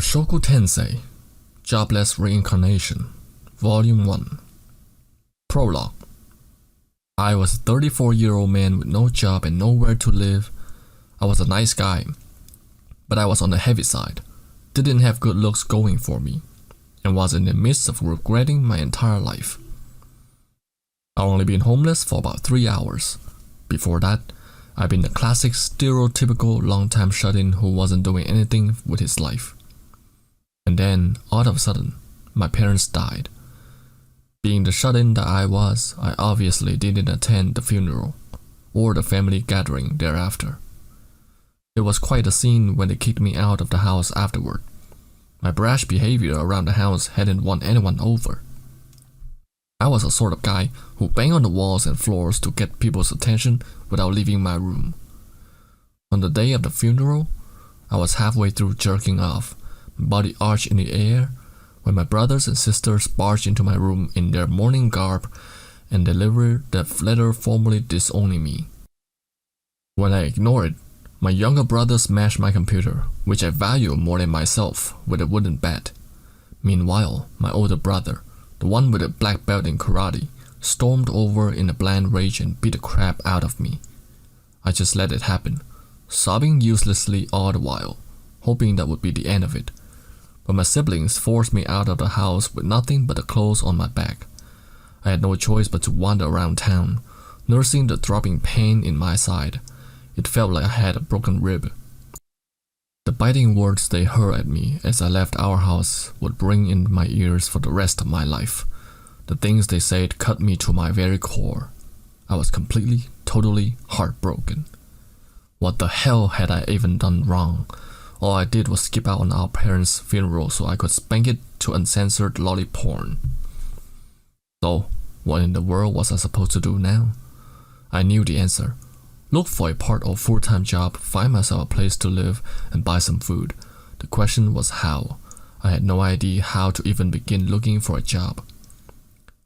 Mushoku Tensei Jobless Reincarnation, Volume 1. Prologue. I was a 34-year-old man with no job and nowhere to live. I was a nice guy, but I was on the heavy side, didn't have good looks going for me, and was in the midst of regretting my entire life. I'd only been homeless for about 3 hours. Before that, I'd been the classic stereotypical long-time shut-in who wasn't doing anything with his life. And then, all of a sudden, my parents died. Being the shut-in that I was, I obviously didn't attend the funeral, or the family gathering thereafter. It was quite a scene when they kicked me out of the house afterward. My brash behavior around the house hadn't won anyone over. I was the sort of guy who banged on the walls and floors to get people's attention without leaving my room. On the day of the funeral, I was halfway through jerking off, my body arched in the air, when my brothers and sisters barged into my room in their mourning garb and delivered the letter formally disowning me. When I ignored it, my younger brother smashed my computer, which I value more than myself, with a wooden bat. Meanwhile, my older brother, the one with a black belt in karate, stormed over in a blind rage and beat the crap out of me. I just let it happen, sobbing uselessly all the while, hoping that would be the end of it. But my siblings forced me out of the house with nothing but the clothes on my back. I had no choice but to wander around town, nursing the throbbing pain in my side. It felt like I had a broken rib. The biting words they hurled at me as I left our house would ring in my ears for the rest of my life. The things they said cut me to my very core. I was completely, totally heartbroken. What the hell had I even done wrong? All I did was skip out on our parents' funeral so I could spank it to uncensored lolly porn. So, what in the world was I supposed to do now? I knew the answer. Look for a part or full-time job, find myself a place to live, and buy some food. The question was how. I had no idea how to even begin looking for a job.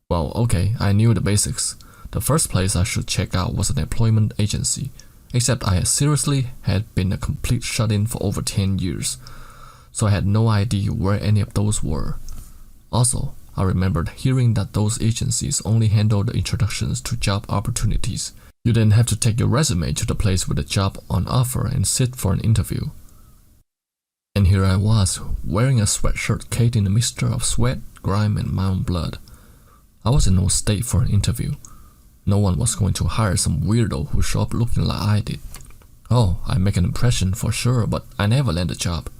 Well, okay, I knew the basics. The first place I should check out was an employment agency, except I seriously had been a complete shut-in for over 10 years, so I had no idea where any of those were. Also, I remembered hearing that those agencies only handled the introductions to job opportunities. You didn't have to take your resume to the place with a job on offer and sit for an interview. And here I was, wearing a sweatshirt caked in a mixture of sweat, grime, and my own blood. I was in no state for an interview. No one was going to hire some weirdo who showed up looking like I did. Oh, I make an impression for sure, but I never land a job.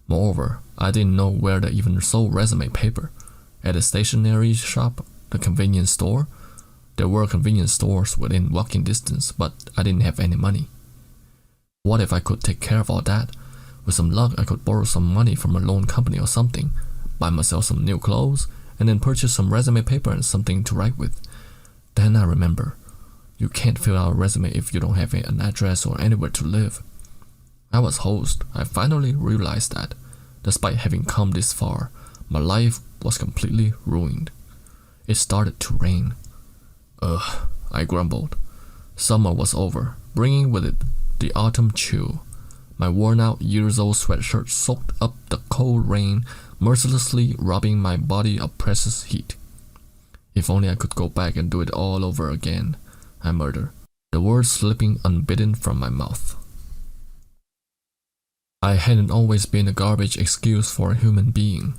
Moreover, I didn't know where they even sold resume paper. At a stationery shop, the convenience store. There were convenience stores within walking distance, but I didn't have any money. What if I could take care of all that? With some luck, I could borrow some money from a loan company or something, buy myself some new clothes, and then purchase some resume paper and something to write with. Then I remember, you can't fill out a resume if you don't have an address or anywhere to live. I was hosed. I finally realized that, despite having come this far, my life was completely ruined. It started to rain. Ugh, I grumbled. Summer was over, bringing with it the autumn chill. My worn-out years-old sweatshirt soaked up the cold rain, mercilessly robbing my body of precious heat. If only I could go back and do it all over again, I murmured, the words slipping unbidden from my mouth. I hadn't always been a garbage excuse for a human being.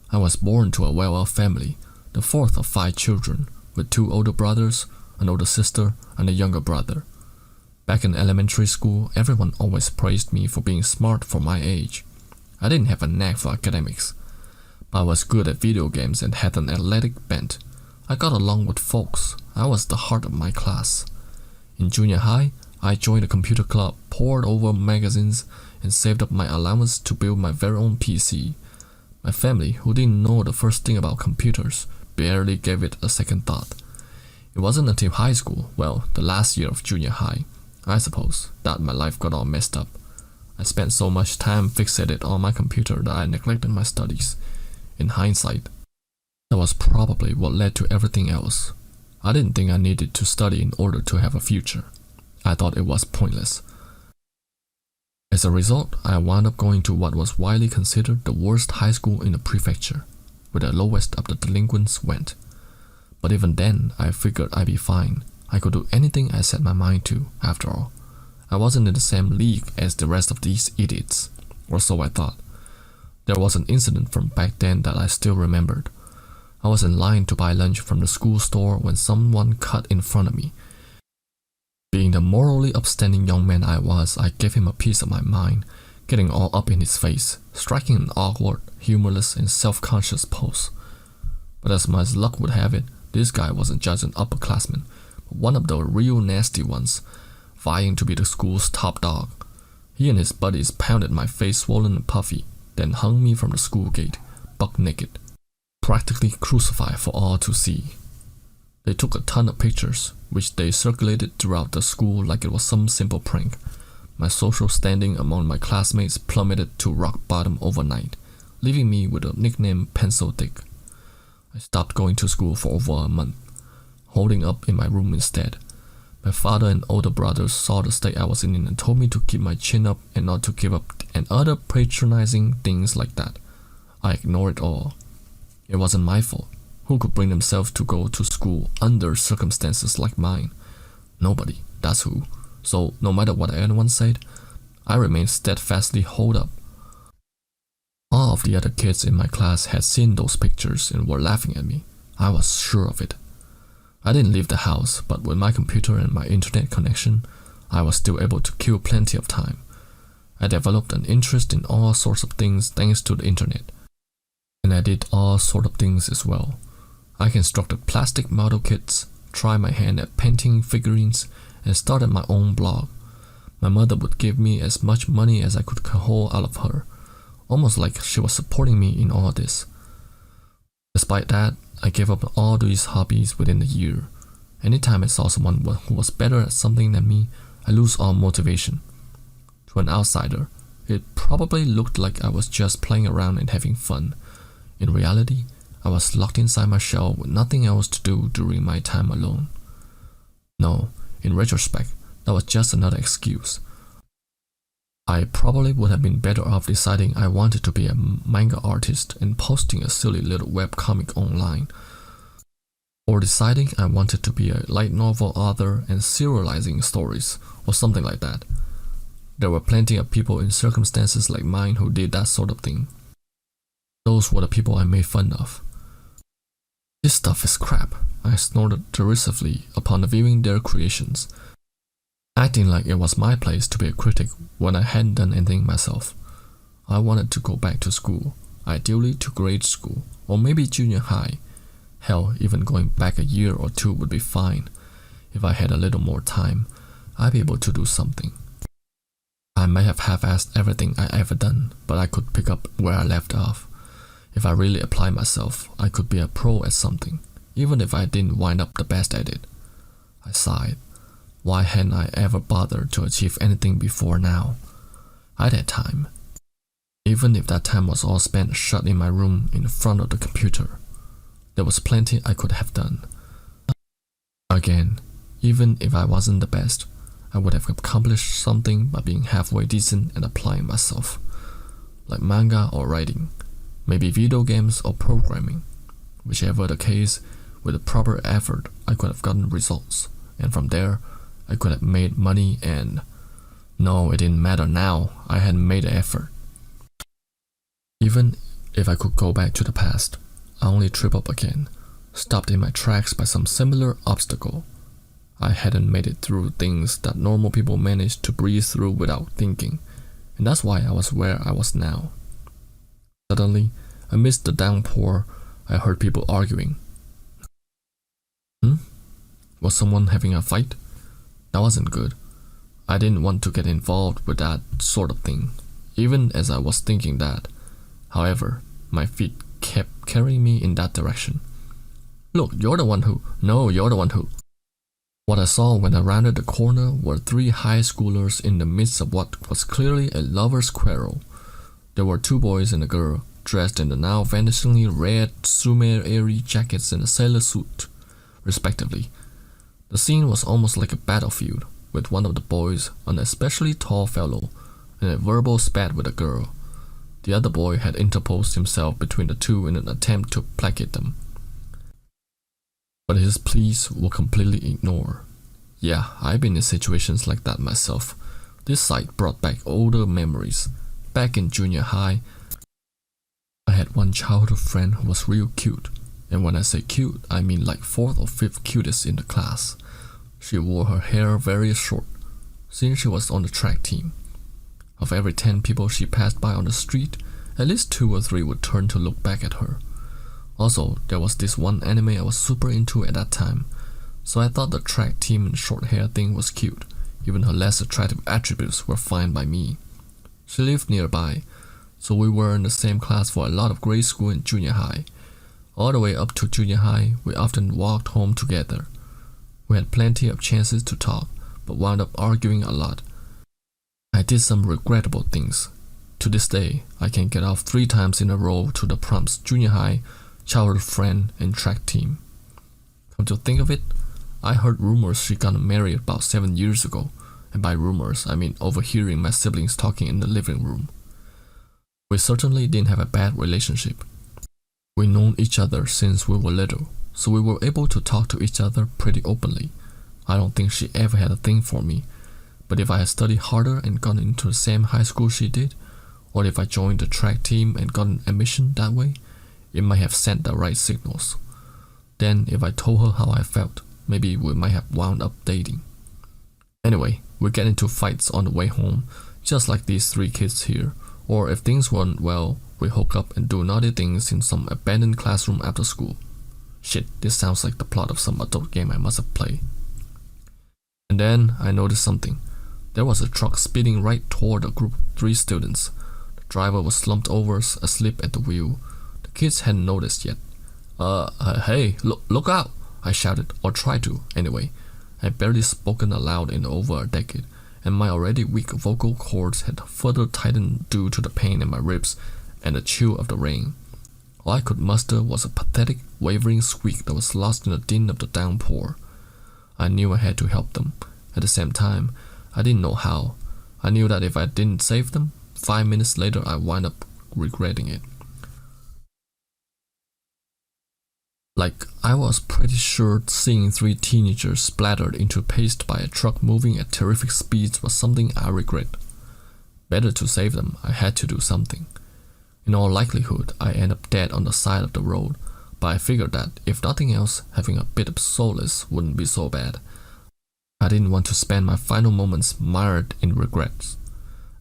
I was born to a well-off family, the fourth of 5 children, with 2 older brothers, an older sister, and a younger brother. Back in elementary school, everyone always praised me for being smart for my age. I didn't have a knack for academics, but I was good at video games and had an athletic bent. I got along with folks. I was the heart of my class. In junior high, I joined a computer club, pored over magazines, and saved up my allowance to build my very own PC. My family, who didn't know the first thing about computers, barely gave it a second thought. It wasn't until high school, well, the last year of junior high, I suppose, that my life got all messed up. I spent so much time fixated on my computer that I neglected my studies. In hindsight, that was probably what led to everything else. I didn't think I needed to study in order to have a future. I thought it was pointless. As a result, I wound up going to what was widely considered the worst high school in the prefecture, where the lowest of the delinquents went. But even then, I figured I'd be fine. I could do anything I set my mind to, after all. I wasn't in the same league as the rest of these idiots, or so I thought. There was an incident from back then that I still remembered. I was in line to buy lunch from the school store when someone cut in front of me. Being the morally upstanding young man I was, I gave him a piece of my mind, getting all up in his face, striking an awkward, humorless, and self-conscious pose. But as my luck would have it, this guy wasn't just an upperclassman, but one of the real nasty ones, vying to be the school's top dog. He and his buddies pounded my face swollen and puffy, then hung me from the school gate, buck naked, practically crucified for all to see. They took a ton of pictures, which they circulated throughout the school like it was some simple prank. My social standing among my classmates plummeted to rock bottom overnight, leaving me with a nickname Pencil Dick. I stopped going to school for over a month, holding up in my room instead. My father and older brothers saw the state I was in and told me to keep my chin up and not to give up, and other patronizing things like that. I ignored it all. It wasn't my fault. Who could bring themselves to go to school under circumstances like mine? Nobody, that's who. So no matter what anyone said, I remained steadfastly holed up. All of the other kids in my class had seen those pictures and were laughing at me. I was sure of it. I didn't leave the house, but with my computer and my internet connection, I was still able to kill plenty of time. I developed an interest in all sorts of things thanks to the internet. And I did all sorts of things as well. I constructed plastic model kits, tried my hand at painting figurines, and started my own blog. My mother would give me as much money as I could haul out of her, almost like she was supporting me in all this. Despite that, I gave up all these hobbies within a year. Anytime I saw someone who was better at something than me, I lose all motivation. To an outsider, it probably looked like I was just playing around and having fun. In reality, I was locked inside my shell with nothing else to do during my time alone. No, in retrospect, that was just another excuse. I probably would have been better off deciding I wanted to be a manga artist and posting a silly little webcomic online, or deciding I wanted to be a light novel author and serializing stories, or something like that. There were plenty of people in circumstances like mine who did that sort of thing. Those were the people I made fun of. This stuff is crap, I snorted derisively upon viewing their creations, acting like it was my place to be a critic when I hadn't done anything myself. I wanted to go back to school, ideally to grade school, or maybe junior high. Hell, even going back a year or two would be fine. If I had a little more time, I'd be able to do something. I may have half-assed everything I ever done, but I could pick up where I left off. If I really applied myself, I could be a pro at something, even if I didn't wind up the best at it. I sighed. Why hadn't I ever bothered to achieve anything before now? I'd had time. Even if that time was all spent shut in my room in front of the computer, there was plenty I could have done. Again, even if I wasn't the best, I would have accomplished something by being halfway decent and applying myself, like manga or writing. Maybe video games or programming. Whichever the case, with the proper effort, I could have gotten results, and from there, I could have made money and... No, it didn't matter now, I had made an effort. Even if I could go back to the past, I only trip up again, stopped in my tracks by some similar obstacle. I hadn't made it through things that normal people manage to breeze through without thinking, and that's why I was where I was now. Suddenly, amidst the downpour, I heard people arguing. Was someone having a fight? That wasn't good. I didn't want to get involved with that sort of thing, even as I was thinking that. However, my feet kept carrying me in that direction. Look, you're the one who... No, you're the one who... What I saw when I rounded the corner were 3 high schoolers in the midst of what was clearly a lover's quarrel. There were 2 boys and a girl, dressed in the now vanishingly red Sumer-Eri jackets and a sailor suit, respectively. The scene was almost like a battlefield, with one of the boys, an especially tall fellow, and a verbal spat with a girl. The other boy had interposed himself between the two in an attempt to placate them, but his pleas were completely ignored. Yeah, I've been in situations like that myself. This sight brought back older memories. Back in junior high, I had one childhood friend who was real cute, and when I say cute, I mean like 4th or 5th cutest in the class. She wore her hair very short, since she was on the track team. Of every 10 people she passed by on the street, at least 2 or 3 would turn to look back at her. Also, there was this one anime I was super into at that time, so I thought the track team and short hair thing was cute. Even her less attractive attributes were fine by me. She lived nearby, so we were in the same class for a lot of grade school and junior high. All the way up to junior high, we often walked home together. We had plenty of chances to talk, but wound up arguing a lot. I did some regrettable things. To this day, I can get off 3 times in a row to the prompts junior high, childhood friend, and track team. Come to think of it, I heard rumors she got married about 7 years ago, and by rumors I mean overhearing my siblings talking in the living room. We certainly didn't have a bad relationship. We known each other since we were little, so we were able to talk to each other pretty openly. I don't think she ever had a thing for me, but if I had studied harder and gone into the same high school she did, or if I joined the track team and got an admission that way, it might have sent the right signals. Then if I told her how I felt, maybe we might have wound up dating. Anyway, we get into fights on the way home, just like these 3 kids here, or if things weren't well, we hook up and do naughty things in some abandoned classroom after school. Shit, this sounds like the plot of some adult game I must have played. And then I noticed something. There was a truck speeding right toward a group of 3 students. The driver was slumped over, asleep at the wheel. The kids hadn't noticed yet. Hey, look out! I shouted, or tried to, anyway. I had barely spoken aloud in over a decade, and my already weak vocal cords had further tightened due to the pain in my ribs and the chill of the rain. All I could muster was a pathetic, wavering squeak that was lost in the din of the downpour. I knew I had to help them. At the same time, I didn't know how. I knew that if I didn't save them, 5 minutes later I wound up regretting it. Like, I was pretty sure seeing 3 teenagers splattered into paste by a truck moving at terrific speeds was something I regret. Better to save them, I had to do something. In all likelihood, I end up dead on the side of the road, but I figured that, if nothing else, having a bit of solace wouldn't be so bad. I didn't want to spend my final moments mired in regrets.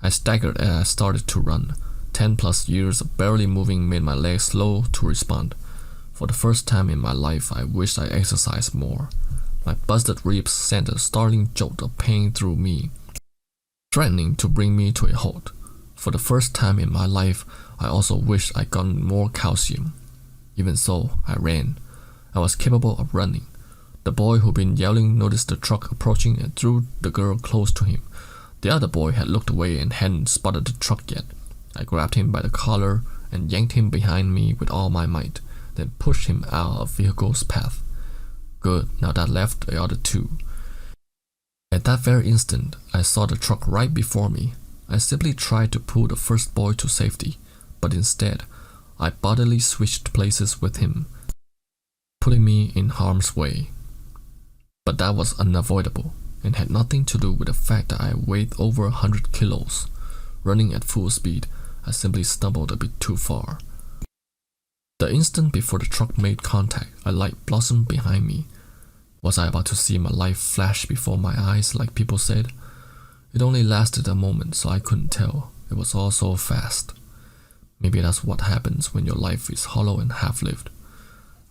I staggered as I started to run. 10+ years of barely moving made my legs slow to respond. For the first time in my life, I wished I exercised more. My busted ribs sent a startling jolt of pain through me, threatening to bring me to a halt. For the first time in my life, I also wished I'd gotten more calcium. Even so, I ran. I was capable of running. The boy who'd been yelling noticed the truck approaching and drew the girl close to him. The other boy had looked away and hadn't spotted the truck yet. I grabbed him by the collar and yanked him behind me with all my might, then pushed him out of the vehicle's path. Good, now that left the other 2. At that very instant, I saw the truck right before me. I simply tried to pull the first boy to safety, but instead, I bodily switched places with him, putting me in harm's way. But that was unavoidable, and had nothing to do with the fact that I weighed over 100 kilos. Running at full speed, I simply stumbled a bit too far. The instant before the truck made contact, a light blossomed behind me. Was I about to see my life flash before my eyes, like people said? It only lasted a moment, so I couldn't tell. It was all so fast. Maybe that's what happens when your life is hollow and half-lived.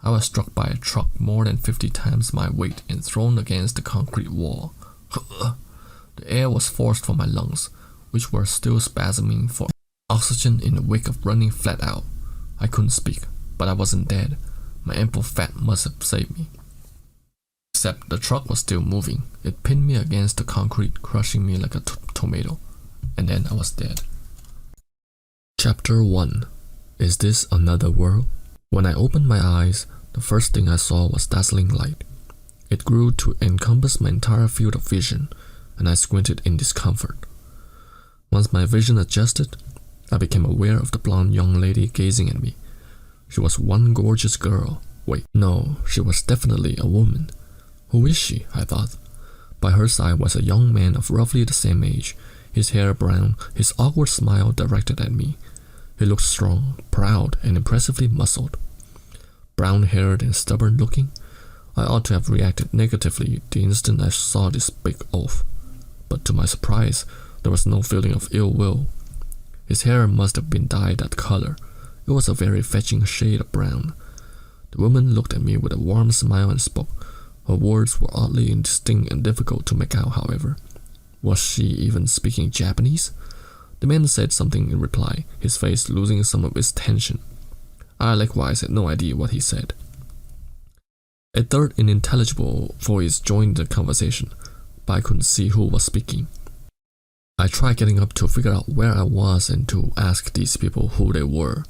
I was struck by a truck more than 50 times my weight and thrown against the concrete wall. The air was forced from my lungs, which were still spasming for oxygen in the wake of running flat out. I couldn't speak, but I wasn't dead. My ample fat must have saved me. Except the truck was still moving. It pinned me against the concrete, crushing me like a tomato. And then I was dead. Chapter 1. Is this another world? When I opened my eyes, the first thing I saw was dazzling light. It grew to encompass my entire field of vision, and I squinted in discomfort. Once my vision adjusted, I became aware of the blonde young lady gazing at me. She was one gorgeous girl. Wait, no, she was definitely a woman. Who is she? I thought. By her side was a young man of roughly the same age, his hair brown, his awkward smile directed at me. He looked strong, proud, and impressively muscled. Brown-haired and stubborn-looking, I ought to have reacted negatively the instant I saw this big oaf. But to my surprise, there was no feeling of ill will. His hair must have been dyed that color. It was a very fetching shade of brown. The woman looked at me with a warm smile and spoke. Her words were oddly indistinct and difficult to make out, however. Was she even speaking Japanese? The man said something in reply, his face losing some of its tension. I likewise had no idea what he said. A third unintelligible voice joined the conversation, but I couldn't see who was speaking. I tried getting up to figure out where I was and to ask these people who they were.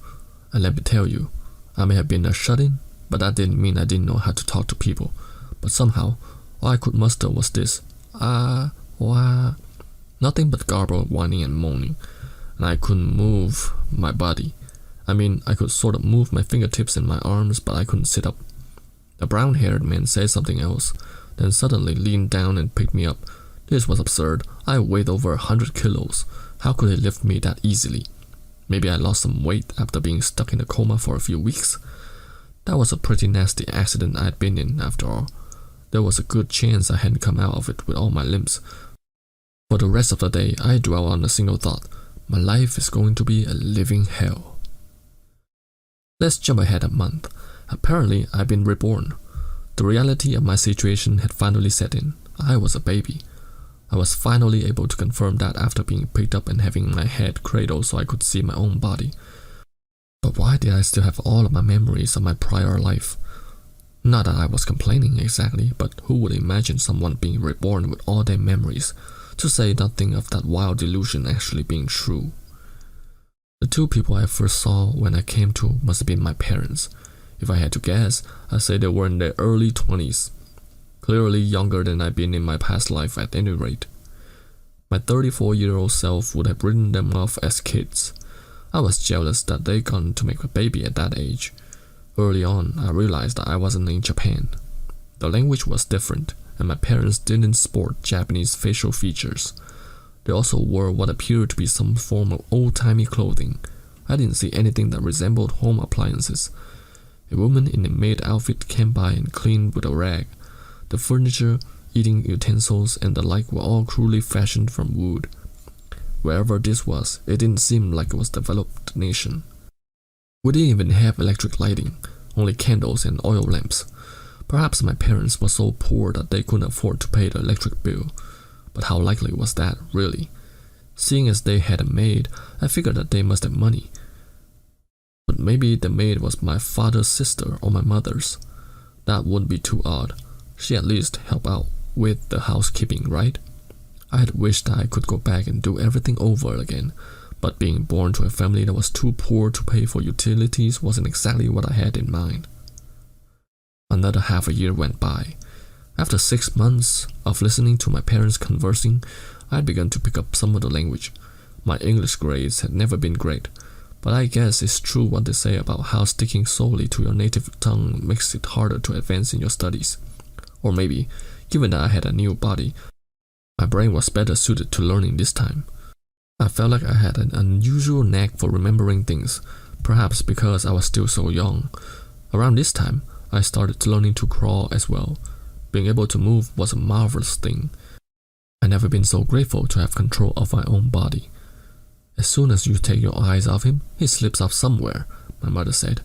And let me tell you, I may have been a shut-in, but that didn't mean I didn't know how to talk to people. But somehow, all I could muster was this, nothing but garbled whining and moaning, and I couldn't move my body. I mean, I could sort of move my fingertips and my arms, but I couldn't sit up. The brown-haired man said something else, then suddenly leaned down and picked me up. This was absurd. I weighed over 100 kilos. How could he lift me that easily? Maybe I lost some weight after being stuck in a coma for a few weeks. That was a pretty nasty accident I had been in, after all. There was a good chance I hadn't come out of it with all my limbs. For the rest of the day, I dwelled on a single thought. My life is going to be a living hell. Let's jump ahead a month. Apparently, I'd been reborn. The reality of my situation had finally set in. I was a baby. I was finally able to confirm that after being picked up and having my head cradled so I could see my own body. But why did I still have all of my memories of my prior life? Not that I was complaining exactly, but who would imagine someone being reborn with all their memories, to say nothing of that wild delusion actually being true? The two people I first saw when I came to must have been my parents. If I had to guess, I'd say they were in their early 20s. Clearly younger than I'd been in my past life at any rate. My 34-year-old self would have written them off as kids. I was jealous that they'd gone to make a baby at that age. Early on, I realized that I wasn't in Japan. The language was different, and my parents didn't sport Japanese facial features. They also wore what appeared to be some form of old-timey clothing. I didn't see anything that resembled home appliances. A woman in a maid outfit came by and cleaned with a rag. The furniture, eating utensils, and the like were all crudely fashioned from wood. Wherever this was, it didn't seem like it was a developed nation. We didn't even have electric lighting, only candles and oil lamps. Perhaps my parents were so poor that they couldn't afford to pay the electric bill. But how likely was that, really? Seeing as they had a maid, I figured that they must have money. But maybe the maid was my father's sister or my mother's. That wouldn't be too odd. She at least helped out with the housekeeping, right? I had wished I could go back and do everything over again, but being born to a family that was too poor to pay for utilities wasn't exactly what I had in mind. Another half a year went by. After 6 months of listening to my parents conversing, I had begun to pick up some of the language. My English grades had never been great, but I guess it's true what they say about how sticking solely to your native tongue makes it harder to advance in your studies. Or maybe, given that I had a new body, my brain was better suited to learning this time. I felt like I had an unusual knack for remembering things, perhaps because I was still so young. Around this time, I started learning to crawl as well. Being able to move was a marvelous thing. I'd never been so grateful to have control of my own body. As soon as you take your eyes off him, he slips off somewhere, my mother said.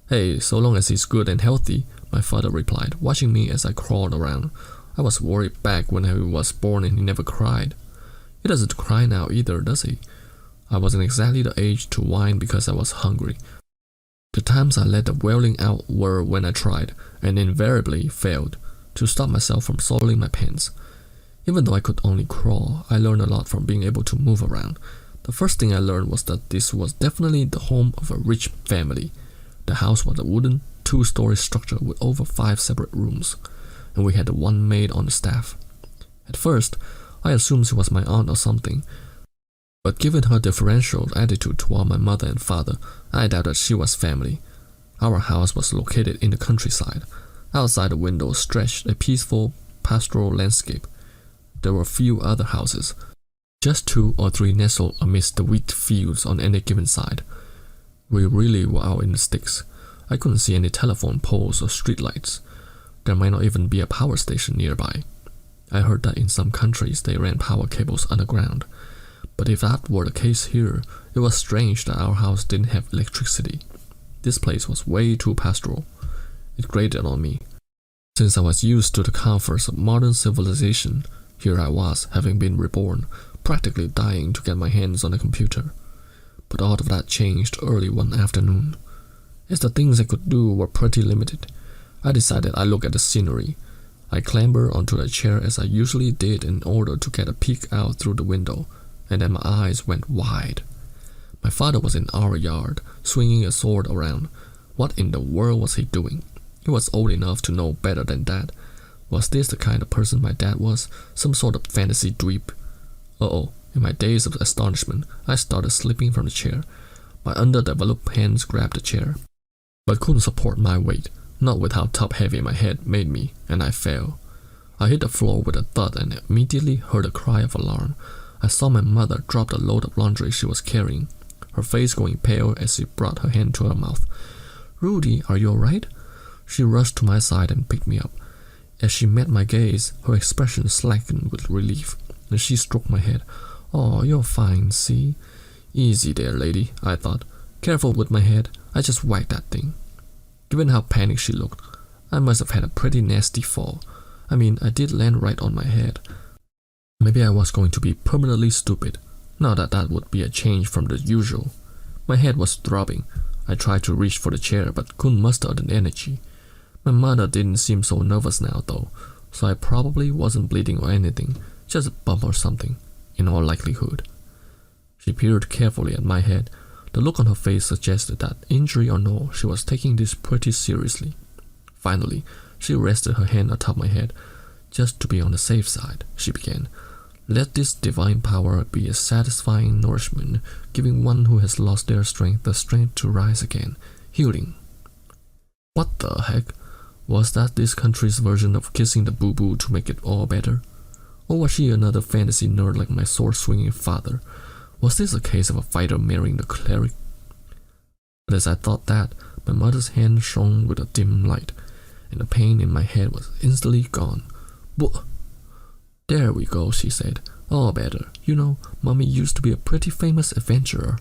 Hey, so long as he's good and healthy, my father replied, watching me as I crawled around. I was worried back when he was born and he never cried. He doesn't cry now either, does he? I wasn't exactly the age to whine because I was hungry. The times I let the wailing out were when I tried, and invariably failed, to stop myself from soiling my pants. Even though I could only crawl, I learned a lot from being able to move around. The first thing I learned was that this was definitely the home of a rich family. The house was a wooden, 2-story structure with over 5 separate rooms, and we had one maid on the staff. At first, I assumed she was my aunt or something, But given her differential attitude toward my mother and father, I doubted she was family. Our house was located in the countryside. Outside the window stretched a peaceful pastoral landscape. There were few other houses, just 2 or 3 nestled amidst the wheat fields on any given side. We really were out in the sticks. I couldn't see any telephone poles or streetlights. There might not even be a power station nearby. I heard that in some countries they ran power cables underground. But if that were the case here, it was strange that our house didn't have electricity. This place was way too pastoral. It grated on me. Since I was used to the comforts of modern civilization, here I was, having been reborn, practically dying to get my hands on a computer. But all of that changed early one afternoon. As the things I could do were pretty limited, I decided I'd look at the scenery. I clambered onto a chair as I usually did in order to get a peek out through the window, and then my eyes went wide. My father was in our yard, swinging a sword around. What in the world was he doing? He was old enough to know better than that. Was this the kind of person my dad was? Some sort of fantasy dweeb? Uh-oh. In my daze of astonishment, I started slipping from the chair. My underdeveloped hands grabbed the chair, but couldn't support my weight, not with how top-heavy my head made me, and I fell. I hit the floor with a thud and immediately heard a cry of alarm. I saw my mother drop the load of laundry she was carrying, her face going pale as she brought her hand to her mouth. "Rudy, are you alright?" She rushed to my side and picked me up. As she met my gaze, her expression slackened with relief, and she stroked my head. "Oh, you're fine, see? Easy there, lady," I thought. Careful with my head, I just whacked that thing. Given how panicked she looked, I must have had a pretty nasty fall. I mean, I did land right on my head. Maybe I was going to be permanently stupid. Not that that would be a change from the usual. My head was throbbing. I tried to reach for the chair but couldn't muster the energy. My mother didn't seem so nervous now though, so I probably wasn't bleeding or anything, just a bump or something, in all likelihood. She peered carefully at my head. The look on her face suggested that, injury or no, she was taking this pretty seriously. Finally, she rested her hand atop my head. "Just to be on the safe side," she began. "Let this divine power be a satisfying nourishment, giving one who has lost their strength the strength to rise again. Healing." What the heck? Was that this country's version of kissing the boo-boo to make it all better? Or was she another fantasy nerd like my sword-swinging father? Was this a case of a fighter marrying the cleric? But as I thought that, my mother's hand shone with a dim light, and the pain in my head was instantly gone. "But there we go," she said. "All better. You know, Mommy used to be a pretty famous adventurer."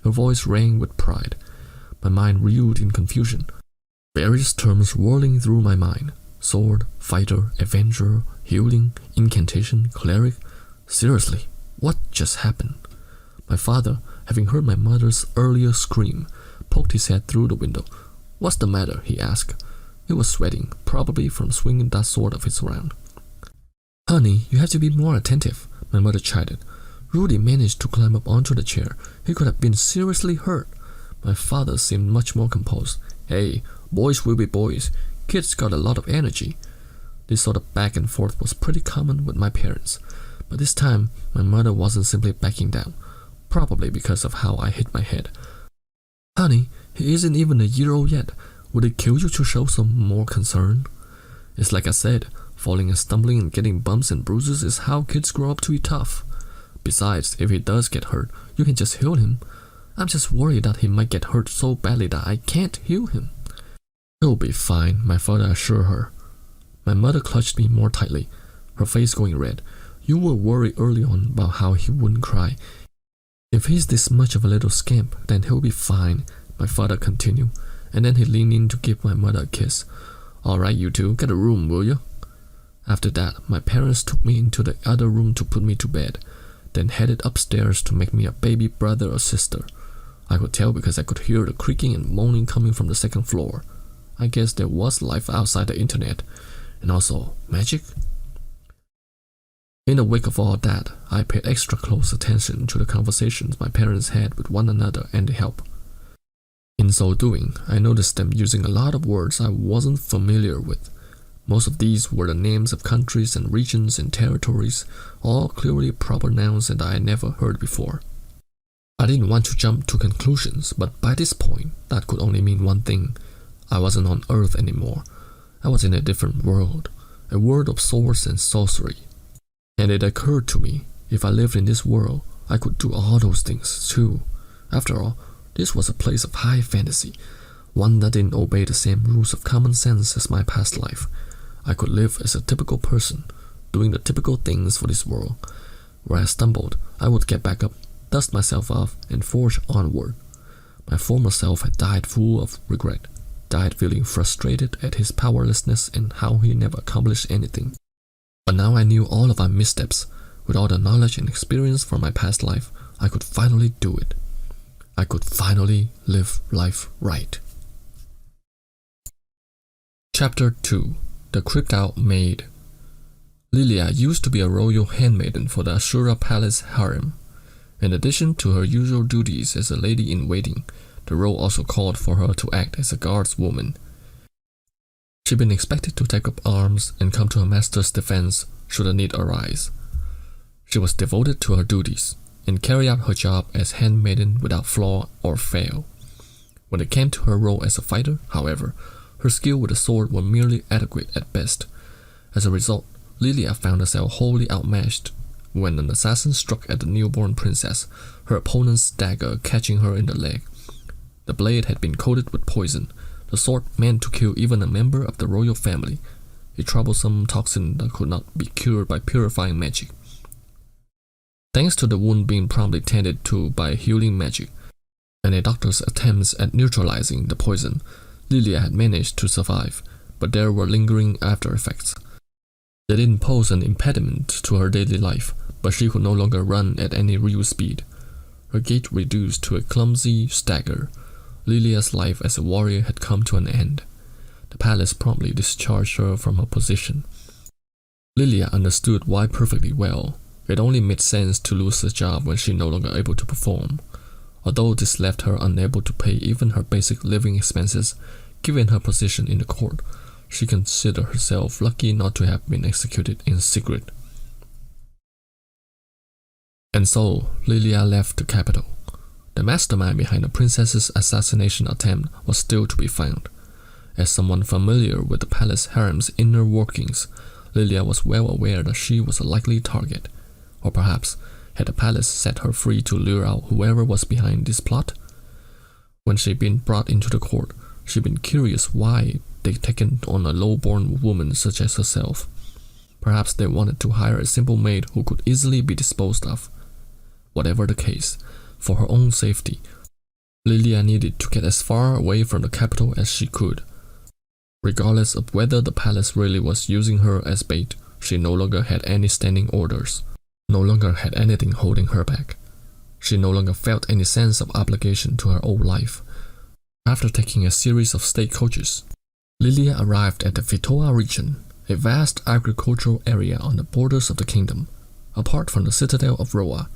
Her voice rang with pride. My mind reeled in confusion. Various terms whirling through my mind. Sword, fighter, adventurer, healing, incantation, cleric. Seriously, what just happened? My father, having heard my mother's earlier scream, poked his head through the window. "What's the matter?" he asked. He was sweating, probably from swinging that sword of his around. "Honey, you have to be more attentive," my mother chided. "Rudy managed to climb up onto the chair. He could have been seriously hurt." My father seemed much more composed. "Hey, boys will be boys. Kids got a lot of energy." This sort of back and forth was pretty common with my parents, but this time my mother wasn't simply backing down, probably because of how I hit my head. "Honey, he isn't even a year old yet. Would it kill you to show some more concern?" It's like I said, falling and stumbling and getting bumps and bruises is how kids grow up to be tough. Besides, if he does get hurt, you can just heal him. I'm just worried that he might get hurt so badly that I can't heal him. "He'll be fine," my father assured her. My mother clutched me more tightly, her face going red. "You were worried early on about how he wouldn't cry. If he's this much of a little scamp, then he'll be fine," my father continued, and then he leaned in to give my mother a kiss. "Alright, you two, get a room, will you?" After that, my parents took me into the other room to put me to bed, then headed upstairs to make me a baby brother or sister. I could tell because I could hear the creaking and moaning coming from the second floor. I guess there was life outside the internet, and also magic. In the wake of all that, I paid extra close attention to the conversations my parents had with one another and the help. In so doing, I noticed them using a lot of words I wasn't familiar with. Most of these were the names of countries and regions and territories, all clearly proper nouns that I had never heard before. I didn't want to jump to conclusions, but by this point, that could only mean one thing. I wasn't on Earth anymore. I was in a different world, a world of swords and sorcery. And it occurred to me, if I lived in this world, I could do all those things too. After all, this was a place of high fantasy, one that didn't obey the same rules of common sense as my past life. I could live as a typical person, doing the typical things for this world. Where I stumbled, I would get back up, dust myself off, and forge onward. My former self had died full of regret, died feeling frustrated at his powerlessness and how he never accomplished anything. But now I knew all of my missteps. With all the knowledge and experience from my past life, I could finally do it. I could finally live life right. Chapter 2. The Cribbed Out Maid. Lilia used to be a royal handmaiden for the Ashura Palace harem. In addition to her usual duties as a lady-in-waiting, the role also called for her to act as a guardswoman. She'd been expected to take up arms and come to her master's defense should a need arise. She was devoted to her duties and carried out her job as handmaiden without flaw or fail. When it came to her role as a fighter, however, her skill with the sword were merely adequate at best. As a result, Lilia found herself wholly outmatched when an assassin struck at the newborn princess, her opponent's dagger catching her in the leg. The blade had been coated with poison, the sword meant to kill even a member of the royal family, a troublesome toxin that could not be cured by purifying magic. Thanks to the wound being promptly tended to by healing magic, and a doctor's attempts at neutralizing the poison, Lilia had managed to survive, but there were lingering after effects. They didn't pose an impediment to her daily life, but she could no longer run at any real speed. Her gait reduced to a clumsy stagger. Lilia's life as a warrior had come to an end. The palace promptly discharged her from her position. Lilia understood why perfectly well. It only made sense to lose a job when she no longer able to perform. Although this left her unable to pay even her basic living expenses, given her position in the court, she considered herself lucky not to have been executed in secret. And so, Lilia left the capital. The mastermind behind the princess's assassination attempt was still to be found. As someone familiar with the palace harem's inner workings, Lilia was well aware that she was a likely target. Or perhaps, had the palace set her free to lure out whoever was behind this plot? When she'd been brought into the court, she'd been curious why they'd taken on a low-born woman such as herself. Perhaps they wanted to hire a simple maid who could easily be disposed of. Whatever the case, for her own safety, Lilia needed to get as far away from the capital as she could. Regardless of whether the palace really was using her as bait, she no longer had any standing orders, no longer had anything holding her back. She no longer felt any sense of obligation to her old life. After taking a series of stagecoaches, Lilia arrived at the Fitoa region, a vast agricultural area on the borders of the kingdom. Apart from the citadel of Roa,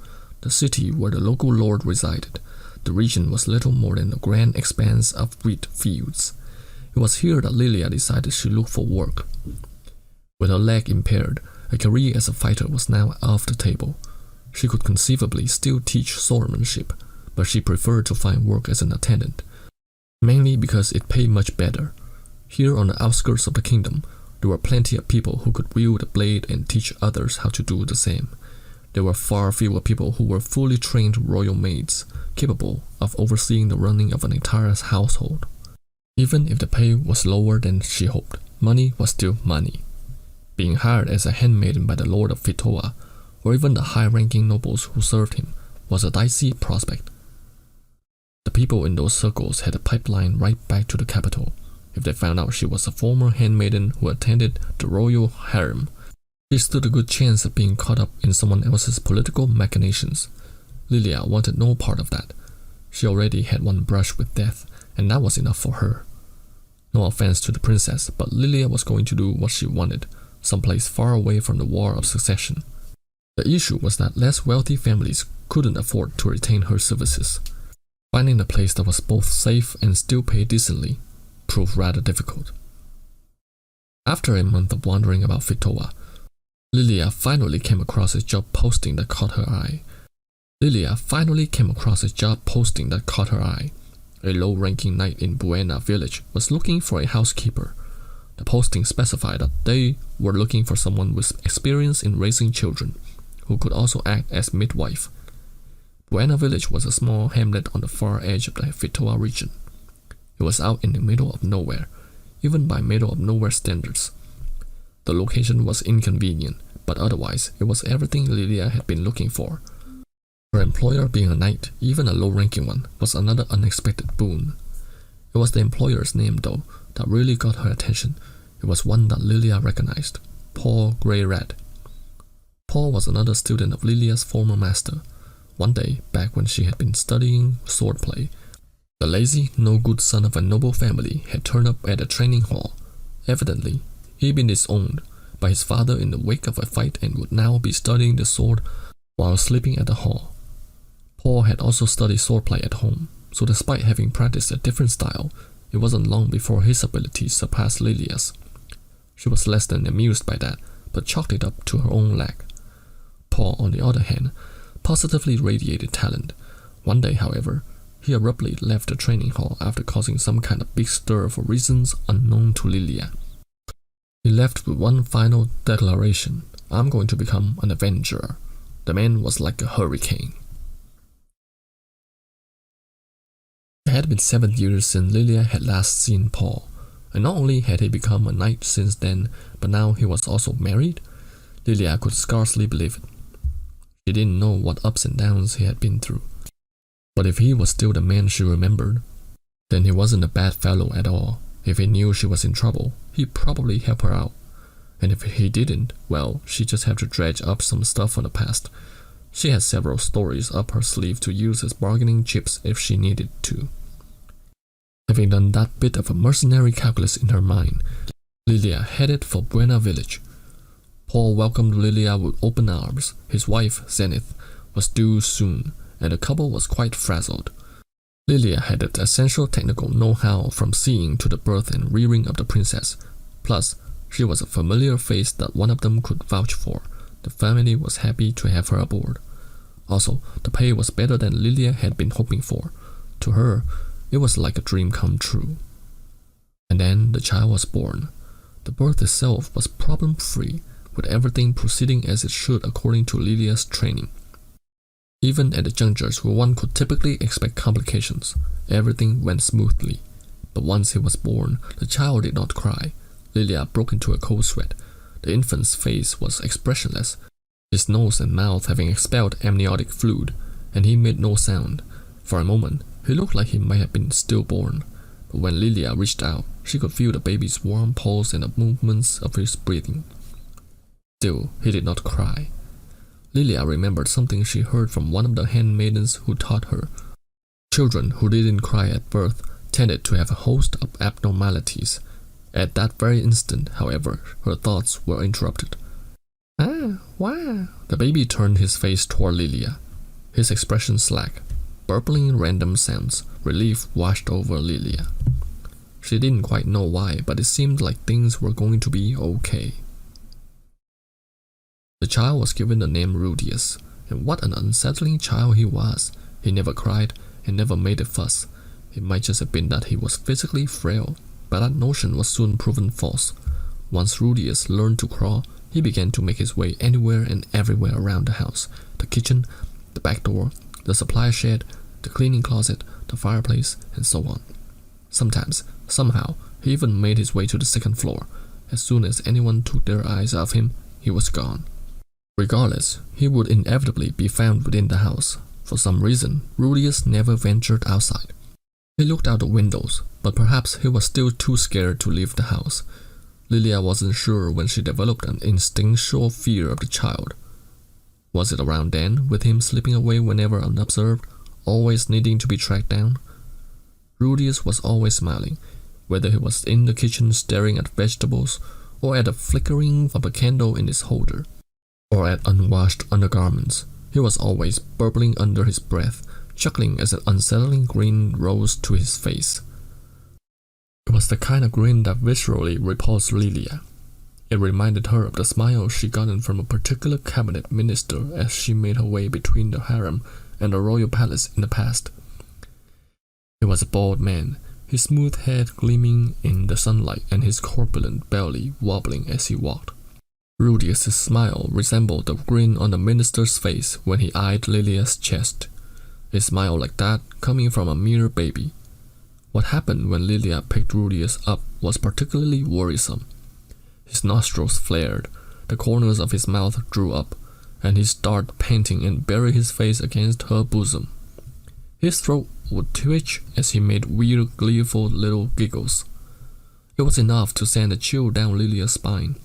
the city where the local lord resided, the region was little more than a grand expanse of wheat fields. It was here that Lilia decided she looked for work. With her leg impaired, a career as a fighter was now off the table. She could conceivably still teach swordsmanship, but she preferred to find work as an attendant, mainly because it paid much better. Here on the outskirts of the kingdom, there were plenty of people who could wield a blade and teach others how to do the same. There were far fewer people who were fully trained royal maids, capable of overseeing the running of an entire household. Even if the pay was lower than she hoped, money was still money. Being hired as a handmaiden by the Lord of Fitoa, or even the high-ranking nobles who served him, was a dicey prospect. The people in those circles had a pipeline right back to the capital. If they found out she was a former handmaiden who attended the royal harem, she stood a good chance of being caught up in someone else's political machinations. Lilia wanted no part of that. She already had one brush with death, and that was enough for her. No offense to the princess, but Lilia was going to do what she wanted, someplace far away from the war of succession. The issue was that less wealthy families couldn't afford to retain her services. Finding a place that was both safe and still paid decently proved rather difficult. After a month of wandering about Fitoa, Lilia finally came across a job posting that caught her eye. Lilia finally came across a job posting that caught her eye. A low-ranking knight in Buena village was looking for a housekeeper. The posting specified that they were looking for someone with experience in raising children, who could also act as midwife. Buena village was a small hamlet on the far edge of the Fitoa region. It was out in the middle of nowhere, even by middle of nowhere standards. The location was inconvenient, but otherwise it was everything Lilia had been looking for. Her employer being a knight, even a low-ranking one, was another unexpected boon. It was the employer's name, though, that really got her attention. It was one that Lilia recognized, Paul Greyrat. Paul was another student of Lilia's former master. One day, back when she had been studying swordplay, the lazy, no-good son of a noble family had turned up at a training hall. Evidently, he'd been disowned by his father in the wake of a fight and would now be studying the sword while sleeping at the hall. Paul had also studied swordplay at home, so despite having practiced a different style, it wasn't long before his abilities surpassed Lilia's. She was less than amused by that, but chalked it up to her own lack. Paul, on the other hand, positively radiated talent. One day, however, he abruptly left the training hall after causing some kind of big stir for reasons unknown to Lilia. He left with one final declaration: "I'm going to become an avenger." The man was like a hurricane. It had been 7 years since Lilia had last seen Paul, and not only had he become a knight since then, but now he was also married. Lilia could scarcely believe it. She didn't know what ups and downs he had been through. But if he was still the man she remembered, then he wasn't a bad fellow at all. If he knew she was in trouble, he'd probably help her out. And if he didn't, well, she'd just have to dredge up some stuff from the past. She had several stories up her sleeve to use as bargaining chips if she needed to. Having done that bit of a mercenary calculus in her mind, Lilia headed for Buena village. Paul welcomed Lilia with open arms. His wife, Zenith, was due soon, and the couple was quite frazzled. Lilia had the essential technical know-how from seeing to the birth and rearing of the princess. Plus, she was a familiar face that one of them could vouch for. The family was happy to have her aboard. Also, the pay was better than Lilia had been hoping for. To her, it was like a dream come true. And then the child was born. The birth itself was problem-free, with everything proceeding as it should according to Lilia's training. Even at the junctures where one could typically expect complications, everything went smoothly. But once he was born, the child did not cry. Lilia broke into a cold sweat. The infant's face was expressionless, his nose and mouth having expelled amniotic fluid, and he made no sound. For a moment, he looked like he might have been stillborn, but when Lilia reached out, she could feel the baby's warm pulse and the movements of his breathing. Still, he did not cry. Lilia remembered something she heard from one of the handmaidens who taught her. Children who didn't cry at birth tended to have a host of abnormalities. At that very instant, however, her thoughts were interrupted. "Ah, wow." The baby turned his face toward Lilia, his expression slack, burbling random sounds. Relief washed over Lilia. She didn't quite know why, but it seemed like things were going to be okay. The child was given the name Rudeus, and what an unsettling child he was. He never cried and never made a fuss. It might just have been that he was physically frail, but that notion was soon proven false. Once Rudeus learned to crawl, he began to make his way anywhere and everywhere around the house. The kitchen, the back door, the supply shed, the cleaning closet, the fireplace, and so on. Sometimes, somehow, he even made his way to the second floor. As soon as anyone took their eyes off him, he was gone. Regardless, he would inevitably be found within the house. For some reason, Rudeus never ventured outside. He looked out the windows, but perhaps he was still too scared to leave the house. Lilia wasn't sure when she developed an instinctual fear of the child. Was it around then, with him slipping away whenever unobserved, always needing to be tracked down? Rudeus was always smiling, whether he was in the kitchen staring at vegetables, or at the flickering of a candle in his holder, or at unwashed undergarments. He was always burbling under his breath, chuckling as an unsettling grin rose to his face. It was the kind of grin that viscerally repulsed Lilia. It reminded her of the smile she'd gotten from a particular cabinet minister as she made her way between the harem and a royal palace in the past. He was a bald man, his smooth head gleaming in the sunlight and his corpulent belly wobbling as he walked. Rudeus' smile resembled the grin on the minister's face when he eyed Lilia's chest. A smile like that coming from a mere baby. What happened when Lilia picked Rudeus up was particularly worrisome. His nostrils flared, the corners of his mouth drew up, and he started panting and buried his face against her bosom. His throat would twitch as he made weird, gleeful little giggles. It was enough to send a chill down Lilia's spine,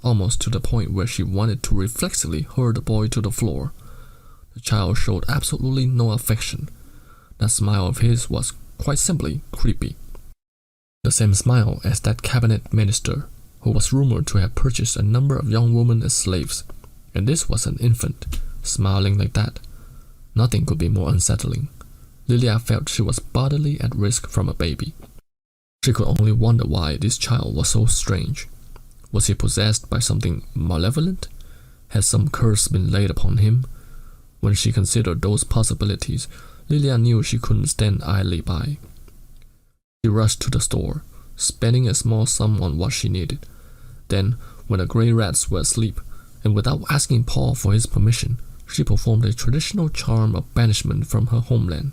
almost to the point where she wanted to reflexively hurl the boy to the floor. The child showed absolutely no affection. That smile of his was quite simply creepy. The same smile as that cabinet minister, who was rumored to have purchased a number of young women as slaves, and this was an infant, smiling like that. Nothing could be more unsettling. Lilia felt she was bodily at risk from a baby. She could only wonder why this child was so strange. Was he possessed by something malevolent? Had some curse been laid upon him? When she considered those possibilities, Lilia knew she couldn't stand idly by. She rushed to the store, spending a small sum on what she needed. Then, when the Greyrats were asleep, and without asking Paul for his permission, she performed a traditional charm of banishment from her homeland.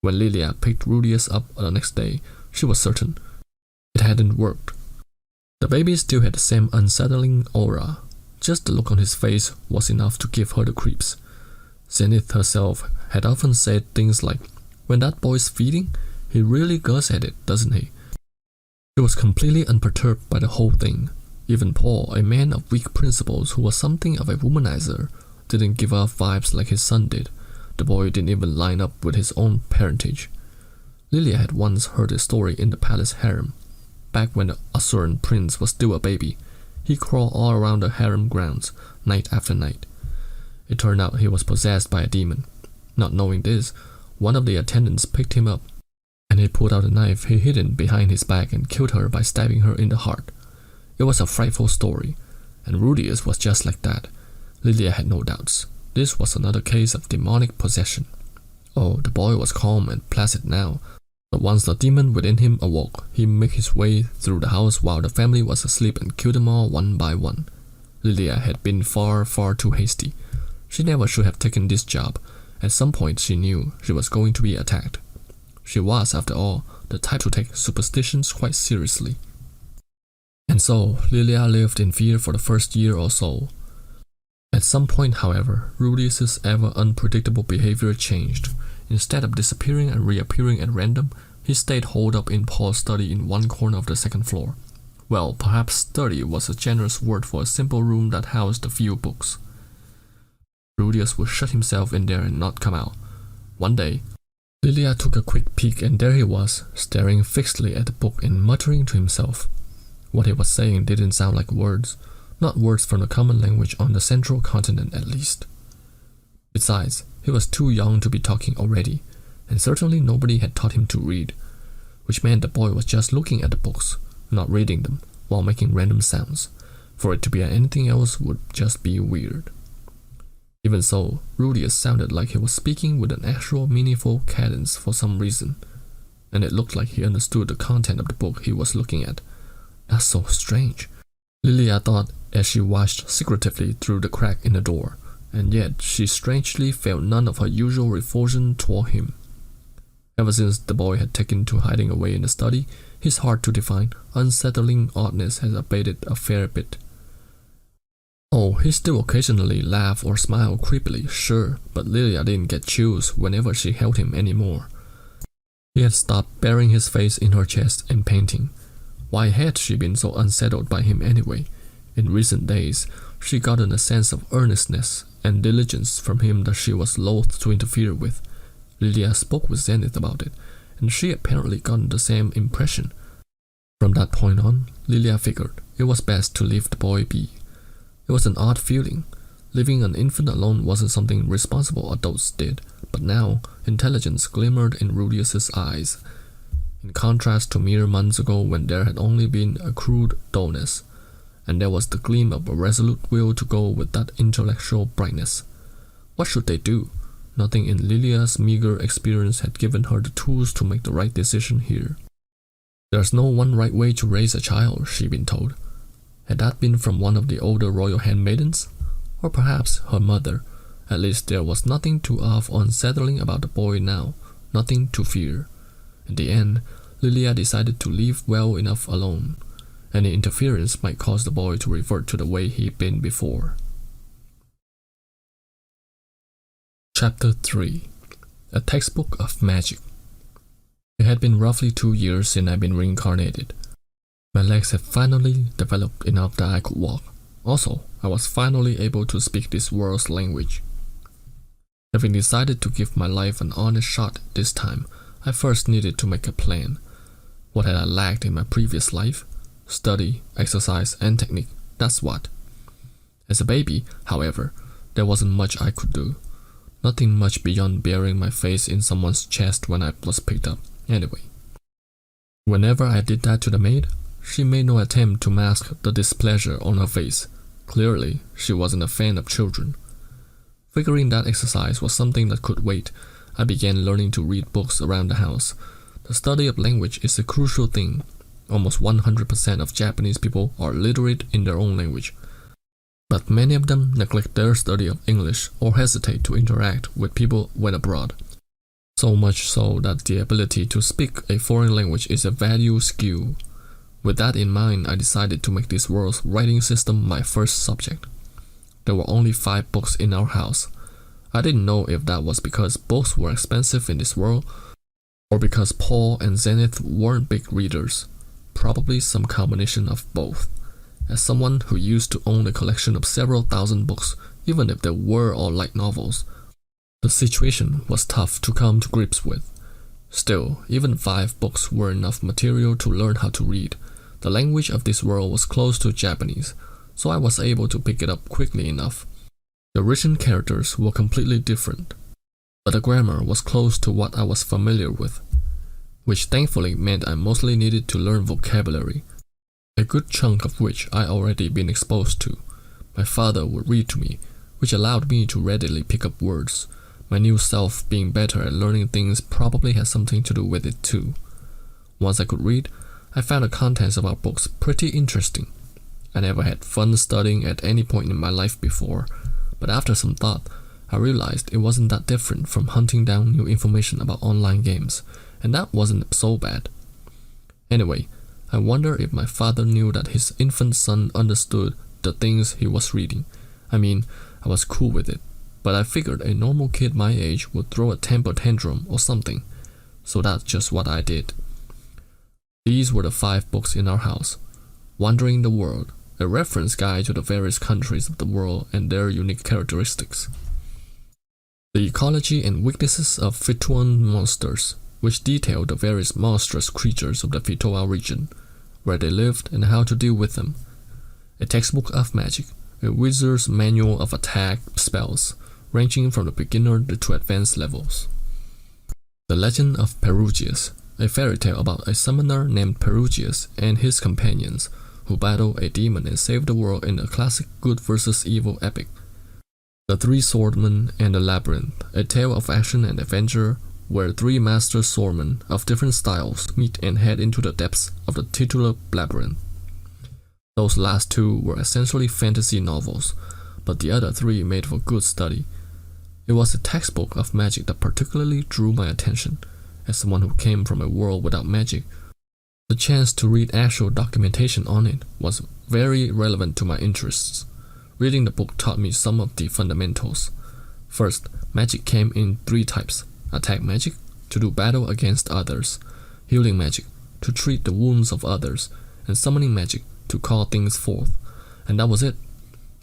When Lilia picked Rudeus up the next day, she was certain it hadn't worked. The baby still had the same unsettling aura. Just the look on his face was enough to give her the creeps. Zenith herself had often said things like, "When that boy's feeding, he really goes at it, doesn't he?" She was completely unperturbed by the whole thing. Even Paul, a man of weak principles who was something of a womanizer, didn't give off vibes like his son did. The boy didn't even line up with his own parentage. Lilia had once heard a story in the palace harem. Back when the Asuran prince was still a baby, he crawled all around the harem grounds, night after night. It turned out he was possessed by a demon. Not knowing this, one of the attendants picked him up, and he pulled out a knife he hidden behind his back and killed her by stabbing her in the heart. It was a frightful story, and Rudeus was just like that. Lilia had no doubts. This was another case of demonic possession. Oh, the boy was calm and placid now, but once the demon within him awoke, he'd make his way through the house while the family was asleep and kill them all one by one. Lilia had been far, far too hasty. She never should have taken this job. At some point she knew she was going to be attacked. She was, after all, the type to take superstitions quite seriously. And so, Lilia lived in fear for the first year or so. At some point, however, Rudeus' ever unpredictable behavior changed. Instead of disappearing and reappearing at random, he stayed holed up in Paul's study in one corner of the second floor. Well, perhaps study was a generous word for a simple room that housed a few books. Rudeus would shut himself in there and not come out. One day, Lilia took a quick peek, and there he was, staring fixedly at the book and muttering to himself. What he was saying didn't sound like words, not words from the common language on the central continent at least. Besides, he was too young to be talking already, and certainly nobody had taught him to read, which meant the boy was just looking at the books, not reading them, while making random sounds. For it to be anything else would just be weird. Even so, Rudeus sounded like he was speaking with an actual meaningful cadence for some reason, and it looked like he understood the content of the book he was looking at. That's so strange, Lilia thought as she watched secretively through the crack in the door, and yet she strangely felt none of her usual revulsion toward him. Ever since the boy had taken to hiding away in the study, his hard-to-define, unsettling oddness had abated a fair bit. Oh, he still occasionally laughed or smiled creepily, sure, but Lilia didn't get chills whenever she held him anymore. He had stopped burying his face in her chest and panting. Why had she been so unsettled by him anyway? In recent days, she gotten a sense of earnestness and diligence from him that she was loath to interfere with. Lilia spoke with Zenith about it, and she apparently gotten the same impression. From that point on, Lilia figured it was best to leave the boy be. It was an odd feeling. Leaving an infant alone wasn't something responsible adults did, but now intelligence glimmered in Rudeus' eyes, in contrast to mere months ago when there had only been a crude dullness, and there was the gleam of a resolute will to go with that intellectual brightness. What should they do? Nothing in Lilia's meager experience had given her the tools to make the right decision here. There's no one right way to raise a child, she'd been told. Had that been from one of the older royal handmaidens? Or perhaps her mother? At least there was nothing too unsettling about the boy now, nothing to fear. In the end, Lilia decided to leave well enough alone. Any interference might cause the boy to revert to the way he'd been before. Chapter 3. A Textbook of Magic. It had been roughly 2 years since I'd been reincarnated. My legs had finally developed enough that I could walk. Also, I was finally able to speak this world's language. Having decided to give my life an honest shot this time, I first needed to make a plan. What had I lacked in my previous life? Study, exercise, and technique, that's what. As a baby, however, there wasn't much I could do. Nothing much beyond burying my face in someone's chest when I was picked up, anyway. Whenever I did that to the maid, she made no attempt to mask the displeasure on her face. Clearly, she wasn't a fan of children. Figuring that exercise was something that could wait, I began learning to read books around the house. The study of language is a crucial thing. Almost 100% of Japanese people are literate in their own language. But many of them neglect their study of English or hesitate to interact with people when abroad. So much so that the ability to speak a foreign language is a valued skill. With that in mind, I decided to make this world's writing system my first subject. There were only 5 books in our house. I didn't know if that was because books were expensive in this world, or because Paul and Zenith weren't big readers. Probably some combination of both. As someone who used to own a collection of several thousand books, even if they were all light novels, the situation was tough to come to grips with. Still, even 5 books were enough material to learn how to read. The language of this world was close to Japanese, so I was able to pick it up quickly enough. The written characters were completely different, but the grammar was close to what I was familiar with, which thankfully meant I mostly needed to learn vocabulary, a good chunk of which I already been exposed to. My father would read to me, which allowed me to readily pick up words. My new self being better at learning things probably had something to do with it too. Once I could read, I found the contents of our books pretty interesting. I never had fun studying at any point in my life before, but after some thought, I realized it wasn't that different from hunting down new information about online games, and that wasn't so bad. Anyway, I wonder if my father knew that his infant son understood the things he was reading. I mean, I was cool with it, but I figured a normal kid my age would throw a temper tantrum or something, so that's just what I did. These were the 5 books in our house. Wandering the World, a reference guide to the various countries of the world and their unique characteristics. The Ecology and Weaknesses of Fituan Monsters, which detailed the various monstrous creatures of the Fitoa region, where they lived and how to deal with them. A Textbook of Magic, a wizard's manual of attack spells, ranging from the beginner to advanced levels. The Legend of Perugius, a fairy tale about a summoner named Perugius and his companions, who battle a demon and save the world in a classic good versus evil epic. The Three Swordmen and the Labyrinth, a tale of action and adventure where 3 master swordmen of different styles meet and head into the depths of the titular labyrinth. Those last 2 were essentially fantasy novels, but the other 3 made for good study. It was a textbook of magic that particularly drew my attention. As someone who came from a world without magic, the chance to read actual documentation on it was very relevant to my interests. Reading the book taught me some of the fundamentals. First, magic came in 3 types: attack magic, to do battle against others; healing magic, to treat the wounds of others; and summoning magic, to call things forth. And that was it.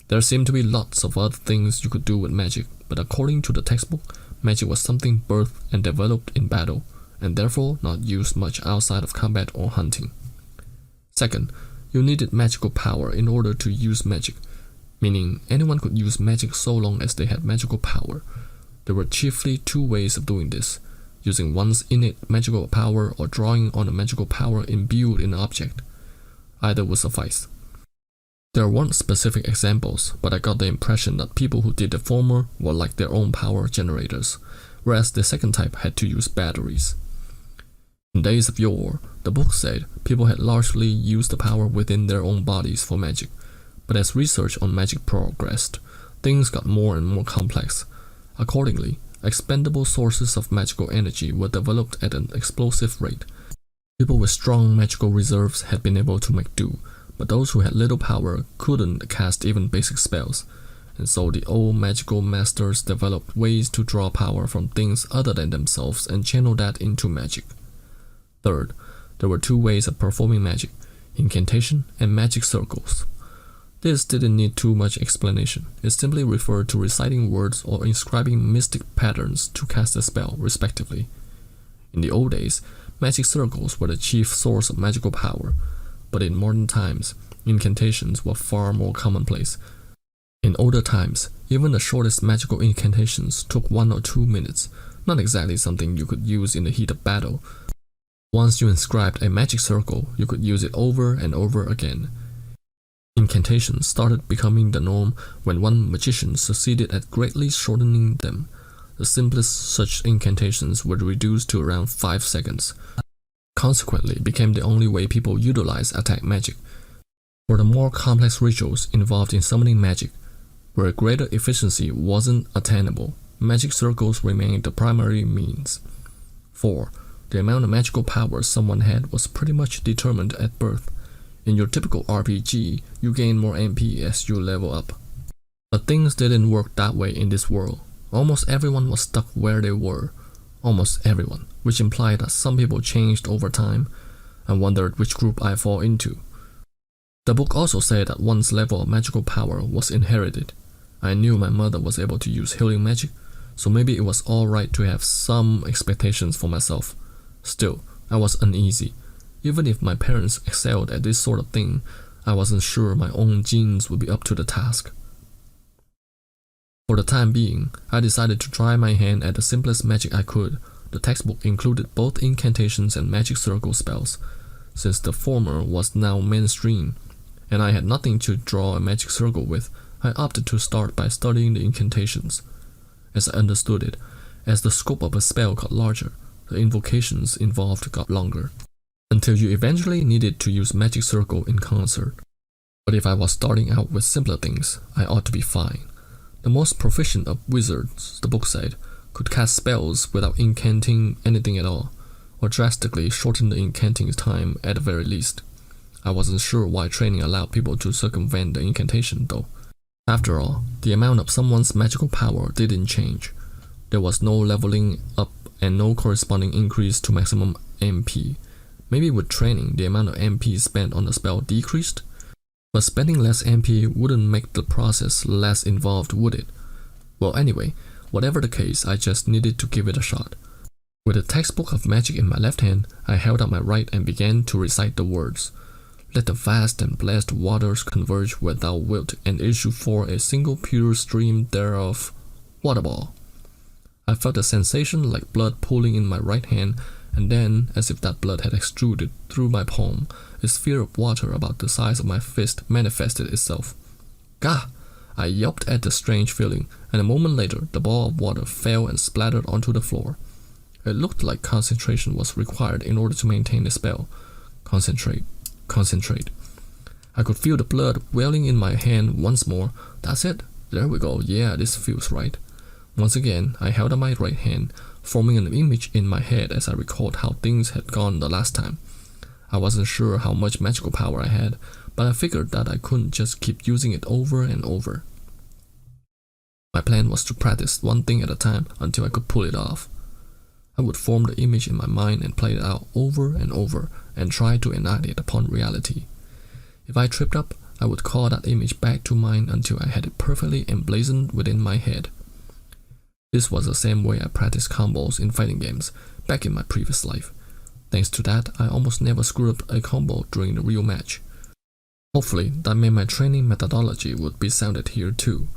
There seemed to be lots of other things you could do with magic, but according to the textbook, magic was something birthed and developed in battle, and therefore not used much outside of combat or hunting. Second, you needed magical power in order to use magic, meaning anyone could use magic so long as they had magical power. There were chiefly 2 ways of doing this: using one's innate magical power or drawing on the magical power imbued in an object. Either would suffice. There weren't specific examples, but I got the impression that people who did the former were like their own power generators, whereas the second type had to use batteries. In days of yore, the book said people had largely used the power within their own bodies for magic, but as research on magic progressed, things got more and more complex. Accordingly, expendable sources of magical energy were developed at an explosive rate. People with strong magical reserves had been able to make do, but those who had little power couldn't cast even basic spells, and so the old magical masters developed ways to draw power from things other than themselves and channel that into magic. Third, there were two ways of performing magic: incantation and magic circles. This didn't need too much explanation. It simply referred to reciting words or inscribing mystic patterns to cast a spell, respectively. In the old days, magic circles were the chief source of magical power, but in modern times, incantations were far more commonplace. In older times, even the shortest magical incantations took 1 or 2 minutes, not exactly something you could use in the heat of battle. Once you inscribed a magic circle, you could use it over and over again. Incantations started becoming the norm when one magician succeeded at greatly shortening them. The simplest such incantations were reduced to around 5 seconds. Consequently, became the only way people utilize attack magic. For the more complex rituals involved in summoning magic, where greater efficiency wasn't attainable, magic circles remained the primary means. 4. The amount of magical power someone had was pretty much determined at birth. In your typical RPG, you gain more MP as you level up. But things didn't work that way in this world. Almost everyone was stuck where they were. Almost everyone, which implied that some people changed over time. I wondered which group I fall into. The book also said that one's level of magical power was inherited. I knew my mother was able to use healing magic, so maybe it was alright to have some expectations for myself. Still, I was uneasy. Even if my parents excelled at this sort of thing, I wasn't sure my own genes would be up to the task. For the time being, I decided to try my hand at the simplest magic I could. The textbook included both incantations and magic circle spells. Since the former was now mainstream, and I had nothing to draw a magic circle with, I opted to start by studying the incantations. As I understood it, as the scope of a spell got larger, the invocations involved got longer, until you eventually needed to use magic circle in concert. But if I was starting out with simpler things, I ought to be fine. The most proficient of wizards, the book said, could cast spells without incanting anything at all, or drastically shorten the incanting time at the very least. I wasn't sure why training allowed people to circumvent the incantation though. After all, the amount of someone's magical power didn't change. There was no leveling up and no corresponding increase to maximum MP. Maybe with training, the amount of MP spent on the spell decreased? But spending less MP wouldn't make the process less involved, would it? Well, anyway, whatever the case, I just needed to give it a shot. With a textbook of magic in my left hand, I held out my right and began to recite the words. Let the vast and blessed waters converge where thou wilt, and issue forth a single pure stream thereof. Waterball. I felt a sensation like blood pooling in my right hand, and then, as if that blood had extruded through my palm, a sphere of water about the size of my fist manifested itself. Gah! I yelped at the strange feeling, and a moment later the ball of water fell and splattered onto the floor. It looked like concentration was required in order to maintain the spell. Concentrate. Concentrate. I could feel the blood welling in my hand once more. That's it. There we go. Yeah, this feels right. Once again, I held out my right hand, forming an image in my head as I recalled how things had gone the last time. I wasn't sure how much magical power I had, but I figured that I couldn't just keep using it over and over. My plan was to practice one thing at a time until I could pull it off. I would form the image in my mind and play it out over and over and try to enact it upon reality. If I tripped up, I would call that image back to mind until I had it perfectly emblazoned within my head. This was the same way I practiced combos in fighting games back in my previous life. Thanks to that, I almost never screwed up a combo during the real match. Hopefully, that meant my training methodology would be sounded here too.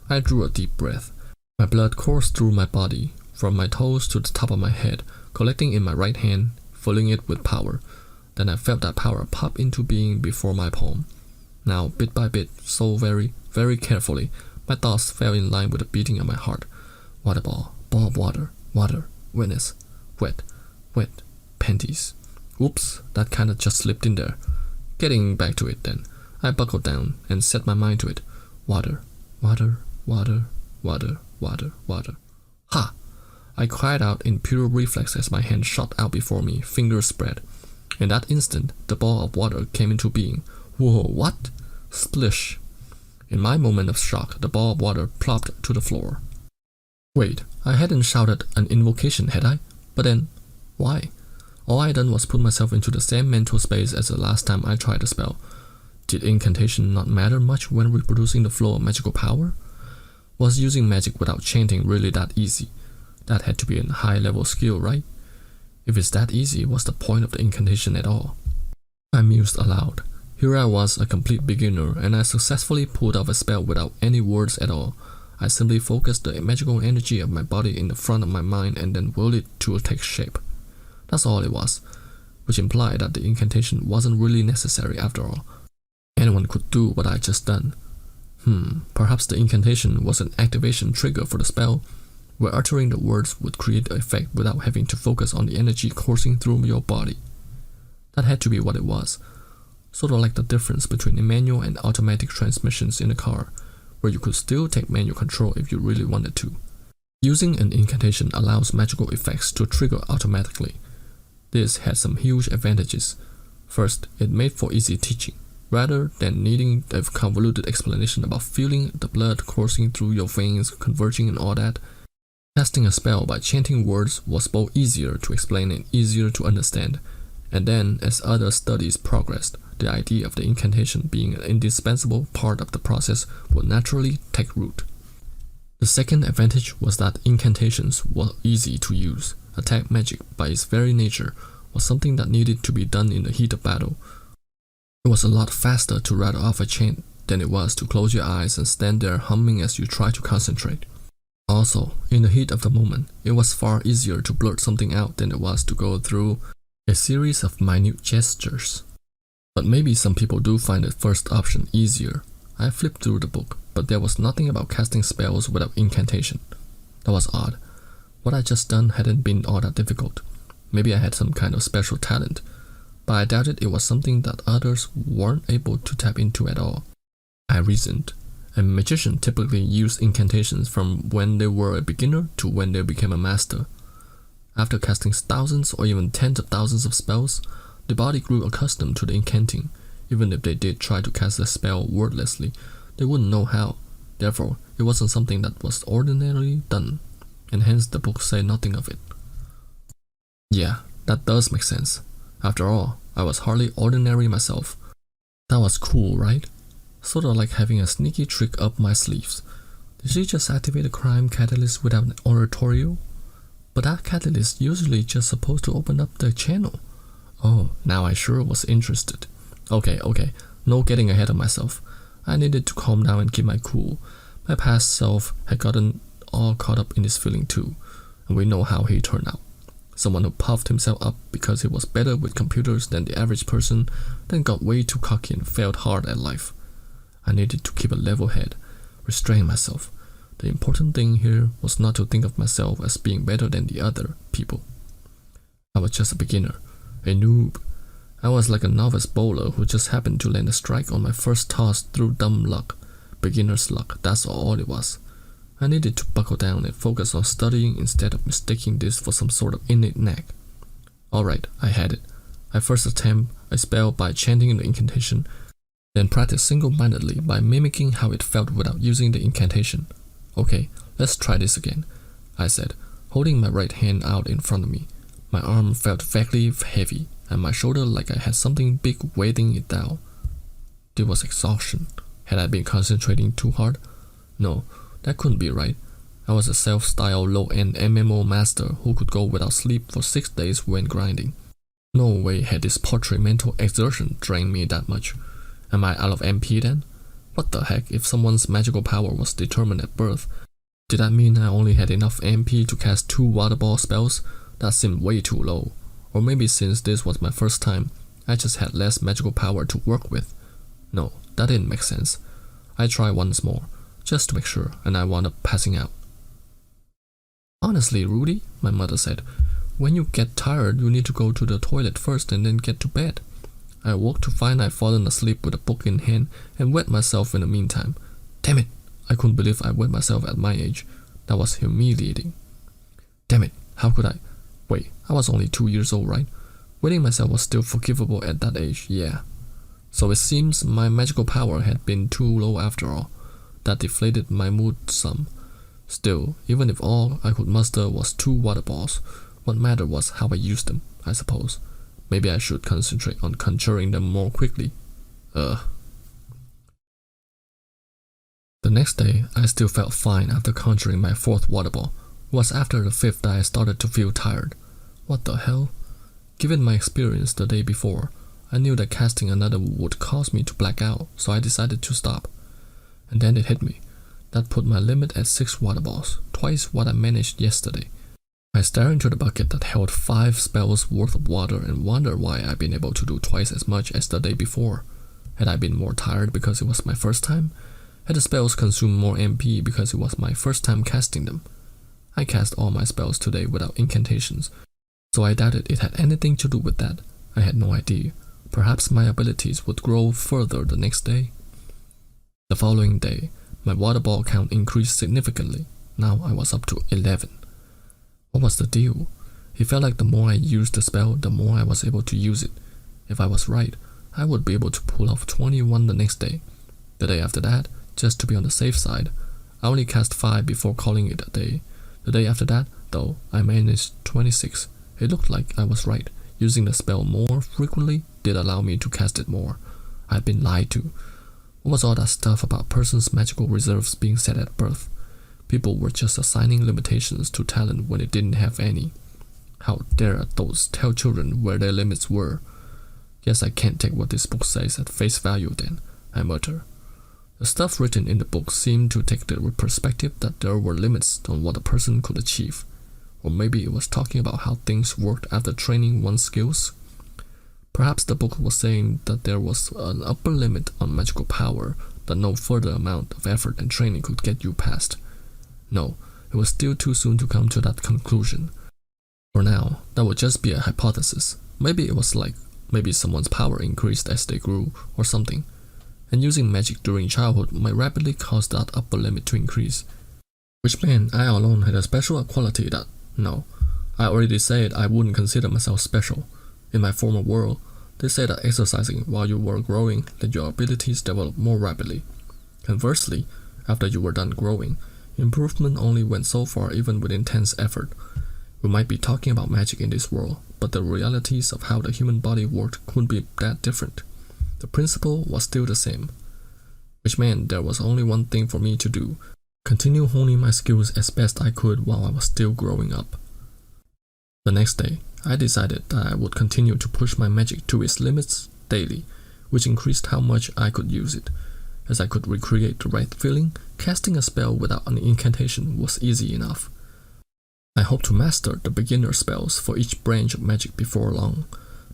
I drew a deep breath. My blood coursed through my body, from my toes to the top of my head, collecting in my right hand, filling it with power. Then I felt that power pop into being before my palm. Now, bit by bit, so very, very carefully, my thoughts fell in line with the beating of my heart. Water ball of water, wetness, wet, panties. Whoops, that kinda just slipped in there. Getting back to it then, I buckled down and set my mind to it. Water. Ha! I cried out in pure reflex as my hand shot out before me, fingers spread. In that instant, the ball of water came into being. Whoa, what? Splish! In my moment of shock, the ball of water plopped to the floor. Wait, I hadn't shouted an invocation, had I? But then, why? All I done was put myself into the same mental space as the last time I tried the spell. Did incantation not matter much when reproducing the flow of magical power? Was using magic without chanting really that easy? That had to be a high-level skill, right? If it's that easy, what's the point of the incantation at all? I mused aloud. Here I was, a complete beginner, and I successfully pulled off a spell without any words at all. I simply focused the magical energy of my body in the front of my mind and then willed it to take shape. That's all it was, which implied that the incantation wasn't really necessary after all. Anyone could do what I just done. Perhaps the incantation was an activation trigger for the spell, where uttering the words would create the effect without having to focus on the energy coursing through your body. That had to be what it was. Sort of like the difference between a manual and automatic transmissions in a car, where you could still take manual control if you really wanted to. Using an incantation allows magical effects to trigger automatically. This had some huge advantages. First, it made for easy teaching. Rather than needing a convoluted explanation about feeling the blood coursing through your veins, converging and all that, casting a spell by chanting words was both easier to explain and easier to understand. And then, as other studies progressed, the idea of the incantation being an indispensable part of the process would naturally take root. The second advantage was that incantations were easy to use. Attack magic, by its very nature, was something that needed to be done in the heat of battle. It was a lot faster to rattle off a chant than it was to close your eyes and stand there humming as you try to concentrate. Also, in the heat of the moment, it was far easier to blurt something out than it was to go through a series of minute gestures. But maybe some people do find the first option easier. I flipped through the book, but there was nothing about casting spells without incantation. That was odd. What I just done hadn't been all that difficult. Maybe I had some kind of special talent, but I doubted it was something that others weren't able to tap into at all. I reasoned. A magician typically used incantations from when they were a beginner to when they became a master. After casting thousands or even tens of thousands of spells, the body grew accustomed to the incanting. Even if they did try to cast a spell wordlessly, they wouldn't know how. Therefore, it wasn't something that was ordinarily done, and hence the book said nothing of it. Yeah, that does make sense. After all, I was hardly ordinary myself. That was cool, right? Sort of like having a sneaky trick up my sleeves. Did she just activate a crime catalyst without an oratorio? But that catalyst usually just supposed to open up the channel. Oh, now I sure was interested. Okay, no getting ahead of myself. I needed to calm down and keep my cool. My past self had gotten all caught up in this feeling too, and we know how he turned out. Someone who puffed himself up because he was better with computers than the average person, then got way too cocky and failed hard at life. I needed to keep a level head, restrain myself. The important thing here was not to think of myself as being better than the other people. I was just a beginner, a noob. I was like a novice bowler who just happened to land a strike on my first toss through dumb luck. Beginner's luck, that's all it was. I needed to buckle down and focus on studying instead of mistaking this for some sort of innate knack. Alright, I had it. I first attempt a spell by chanting the incantation, then practice single-mindedly by mimicking how it felt without using the incantation. Okay, let's try this again, I said, holding my right hand out in front of me. My arm felt vaguely heavy, and my shoulder like I had something big weighing it down. It was exhaustion. Had I been concentrating too hard? No, that couldn't be right. I was a self-styled low-end MMO master who could go without sleep for 6 days when grinding. No way had this paltry mental exertion drained me that much. Am I out of MP then? What the heck if someone's magical power was determined at birth? Did that mean I only had enough MP to cast 2 water ball spells? That seemed way too low. Or maybe since this was my first time, I just had less magical power to work with. No, that didn't make sense. I tried once more, just to make sure, and I wound up passing out. "Honestly, Rudy," my mother said, "when you get tired, you need to go to the toilet first and then get to bed." I awoke to find I'd fallen asleep with a book in hand and wet myself in the meantime. Damn it! I couldn't believe I wet myself at my age. That was humiliating. Damn it! How could I? Wait, I was only 2 years old, right? Wetting myself was still forgivable at that age, yeah. So it seems my magical power had been too low after all. That deflated my mood some. Still, even if all I could muster was 2 water balls, what mattered was how I used them, I suppose. Maybe I should concentrate on conjuring them more quickly. The next day, I still felt fine after conjuring my 4th water ball. It was after the 5th that I started to feel tired. What the hell? Given my experience the day before, I knew that casting another would cause me to black out, so I decided to stop. And then it hit me. That put my limit at 6 water balls, twice what I managed yesterday. I stared into the bucket that held 5 spells worth of water and wondered why I'd been able to do twice as much as the day before. Had I been more tired because it was my first time? Had the spells consumed more MP because it was my first time casting them? I cast all my spells today without incantations, so I doubted it had anything to do with that. I had no idea. Perhaps my abilities would grow further the next day. The following day, my water ball count increased significantly. Now I was up to 11. What was the deal? It felt like the more I used the spell, the more I was able to use it. If I was right, I would be able to pull off 21 the next day. The day after that, just to be on the safe side, I only cast 5 before calling it a day. The day after that, though, I managed 26. It looked like I was right. Using the spell more frequently did allow me to cast it more. I had been lied to. What was all that stuff about a person's magical reserves being set at birth? People were just assigning limitations to talent when it didn't have any. How dare adults tell children where their limits were? Guess I can't take what this book says at face value then, I mutter. The stuff written in the book seemed to take the perspective that there were limits on what a person could achieve. Or maybe it was talking about how things worked after training one's skills. Perhaps the book was saying that there was an upper limit on magical power that no further amount of effort and training could get you past. No, it was still too soon to come to that conclusion. For now, that would just be a hypothesis. Maybe it was like, maybe someone's power increased as they grew, or something. And using magic during childhood might rapidly cause that upper limit to increase. Which meant I alone had a special quality that, no, I already said I wouldn't consider myself special. In my former world, they said that exercising while you were growing let your abilities develop more rapidly. Conversely, after you were done growing, improvement only went so far even with intense effort. We might be talking about magic in this world, but the realities of how the human body worked couldn't be that different. The principle was still the same, which meant there was only one thing for me to do: continue honing my skills as best I could while I was still growing up. The next day, I decided that I would continue to push my magic to its limits daily, which increased how much I could use it. As I could recreate the right feeling, casting a spell without an incantation was easy enough. I hoped to master the beginner spells for each branch of magic before long.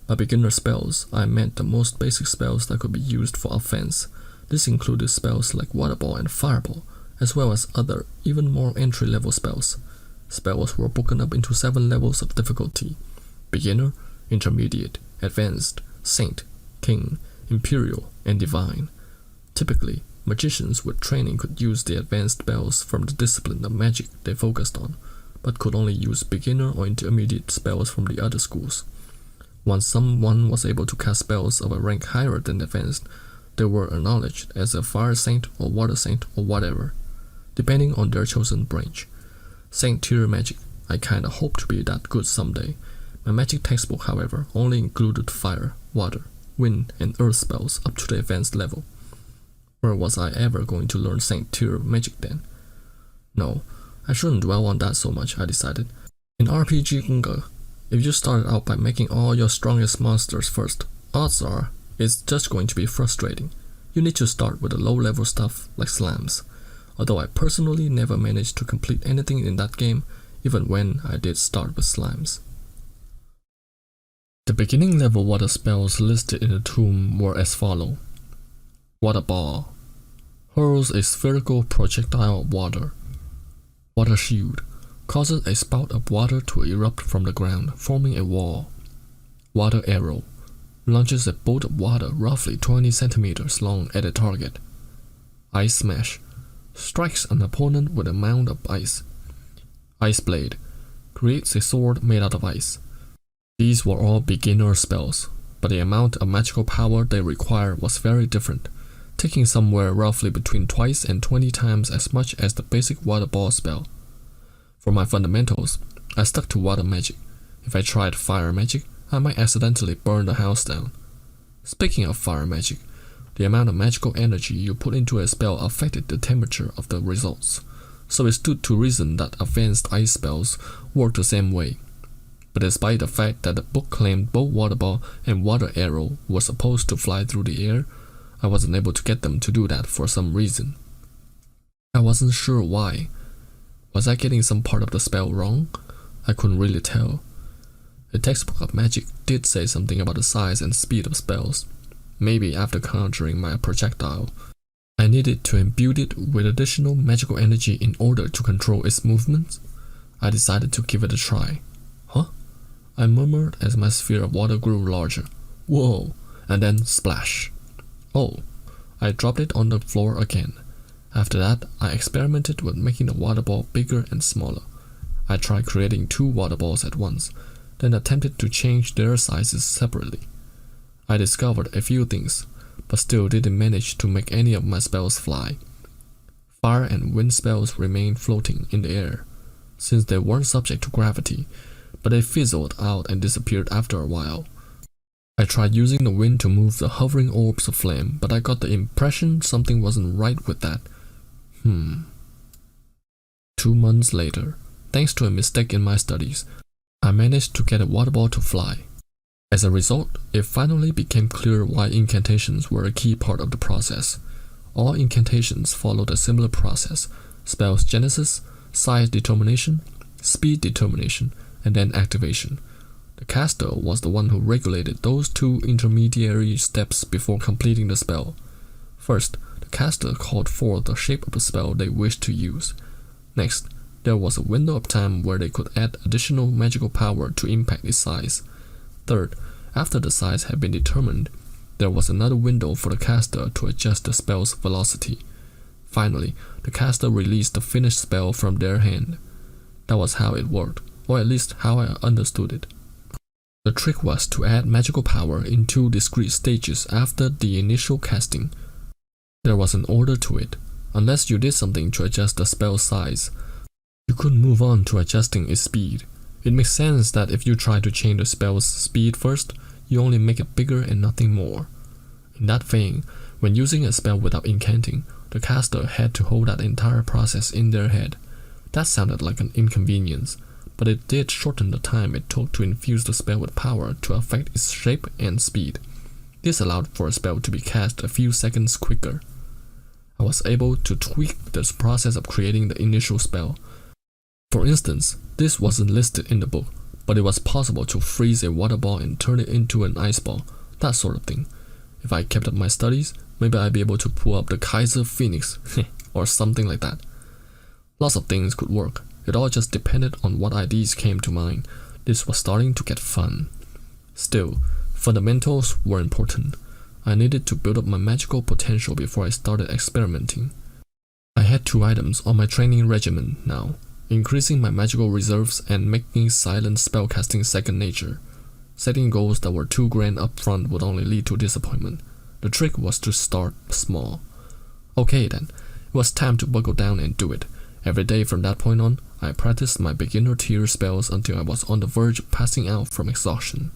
By beginner spells, I meant the most basic spells that could be used for offense. This included spells like Water Ball and Fireball, as well as other, even more entry-level spells. Spells were broken up into 7 levels of difficulty: Beginner, Intermediate, Advanced, Saint, King, Imperial, and Divine. Typically, magicians with training could use the advanced spells from the discipline of magic they focused on, but could only use beginner or intermediate spells from the other schools. Once someone was able to cast spells of a rank higher than advanced, they were acknowledged as a fire saint or water saint or whatever, depending on their chosen branch. Saint tier magic, I kinda hope to be that good someday. My magic textbook, however, only included fire, water, wind, and earth spells up to the advanced level. Where was I ever going to learn Saint tier magic then? No, I shouldn't dwell on that so much, I decided. In RPG Gunga, if you started out by making all your strongest monsters first, odds are it's just going to be frustrating. You need to start with the low-level stuff like slimes. Although I personally never managed to complete anything in that game, even when I did start with slimes. The beginning level water spells listed in the tomb were as follow: Water ball. Hurls a spherical projectile of water. Water shield. Causes a spout of water to erupt from the ground, forming a wall. Water arrow. Launches a bolt of water roughly 20 centimeters long at a target. Ice smash. Strikes an opponent with a mound of ice. Ice blade. Creates a sword made out of ice. These were all beginner spells, but the amount of magical power they require was very different, taking somewhere roughly between twice and 20 times as much as the basic water ball spell. For my fundamentals, I stuck to water magic. If I tried fire magic, I might accidentally burn the house down. Speaking of fire magic, the amount of magical energy you put into a spell affected the temperature of the results, so it stood to reason that advanced ice spells work the same way. But despite the fact that the book claimed both water ball and water arrow were supposed to fly through the air, I wasn't able to get them to do that for some reason. I wasn't sure why. Was I getting some part of the spell wrong? I couldn't really tell. The textbook of magic did say something about the size and speed of spells. Maybe after conjuring my projectile, I needed to imbue it with additional magical energy in order to control its movements. I decided to give it a try. Huh? I murmured as my sphere of water grew larger. Whoa! And then splash. Oh! I dropped it on the floor again. After that, I experimented with making the water ball bigger and smaller. I tried creating 2 water balls at once, then attempted to change their sizes separately. I discovered a few things, but still didn't manage to make any of my spells fly. Fire and wind spells remained floating in the air, since they weren't subject to gravity, but they fizzled out and disappeared after a while. I tried using the wind to move the hovering orbs of flame, but I got the impression something wasn't right with that. 2 months later, thanks to a mistake in my studies, I managed to get a water ball to fly. As a result, it finally became clear why incantations were a key part of the process. All incantations followed a similar process: spell's genesis, size determination, speed determination, and then activation. The caster was the one who regulated those 2 intermediary steps before completing the spell. First, the caster called forth the shape of the spell they wished to use. Next, there was a window of time where they could add additional magical power to impact its size. Third, after the size had been determined, there was another window for the caster to adjust the spell's velocity. Finally, the caster released the finished spell from their hand. That was how it worked, or at least how I understood it. The trick was to add magical power in 2 discrete stages after the initial casting. There was an order to it. Unless you did something to adjust the spell's size, you couldn't move on to adjusting its speed. It makes sense that if you try to change the spell's speed first, you only make it bigger and nothing more. In that vein, when using a spell without incanting, the caster had to hold that entire process in their head. That sounded like an inconvenience, but it did shorten the time it took to infuse the spell with power to affect its shape and speed. This allowed for a spell to be cast a few seconds quicker. I was able to tweak the process of creating the initial spell. For instance, this wasn't listed in the book, but it was possible to freeze a water ball and turn it into an ice ball, that sort of thing. If I kept up my studies, maybe I'd be able to pull up the Kaiser Phoenix, or something like that. Lots of things could work. It all just depended on what ideas came to mind. This was starting to get fun. Still, fundamentals were important. I needed to build up my magical potential before I started experimenting. I had 2 items on my training regimen now: increasing my magical reserves and making silent spellcasting second nature. Setting goals that were too grand up front would only lead to disappointment. The trick was to start small. Okay then, it was time to buckle down and do it. Every day from that point on, I practiced my beginner tier spells until I was on the verge of passing out from exhaustion.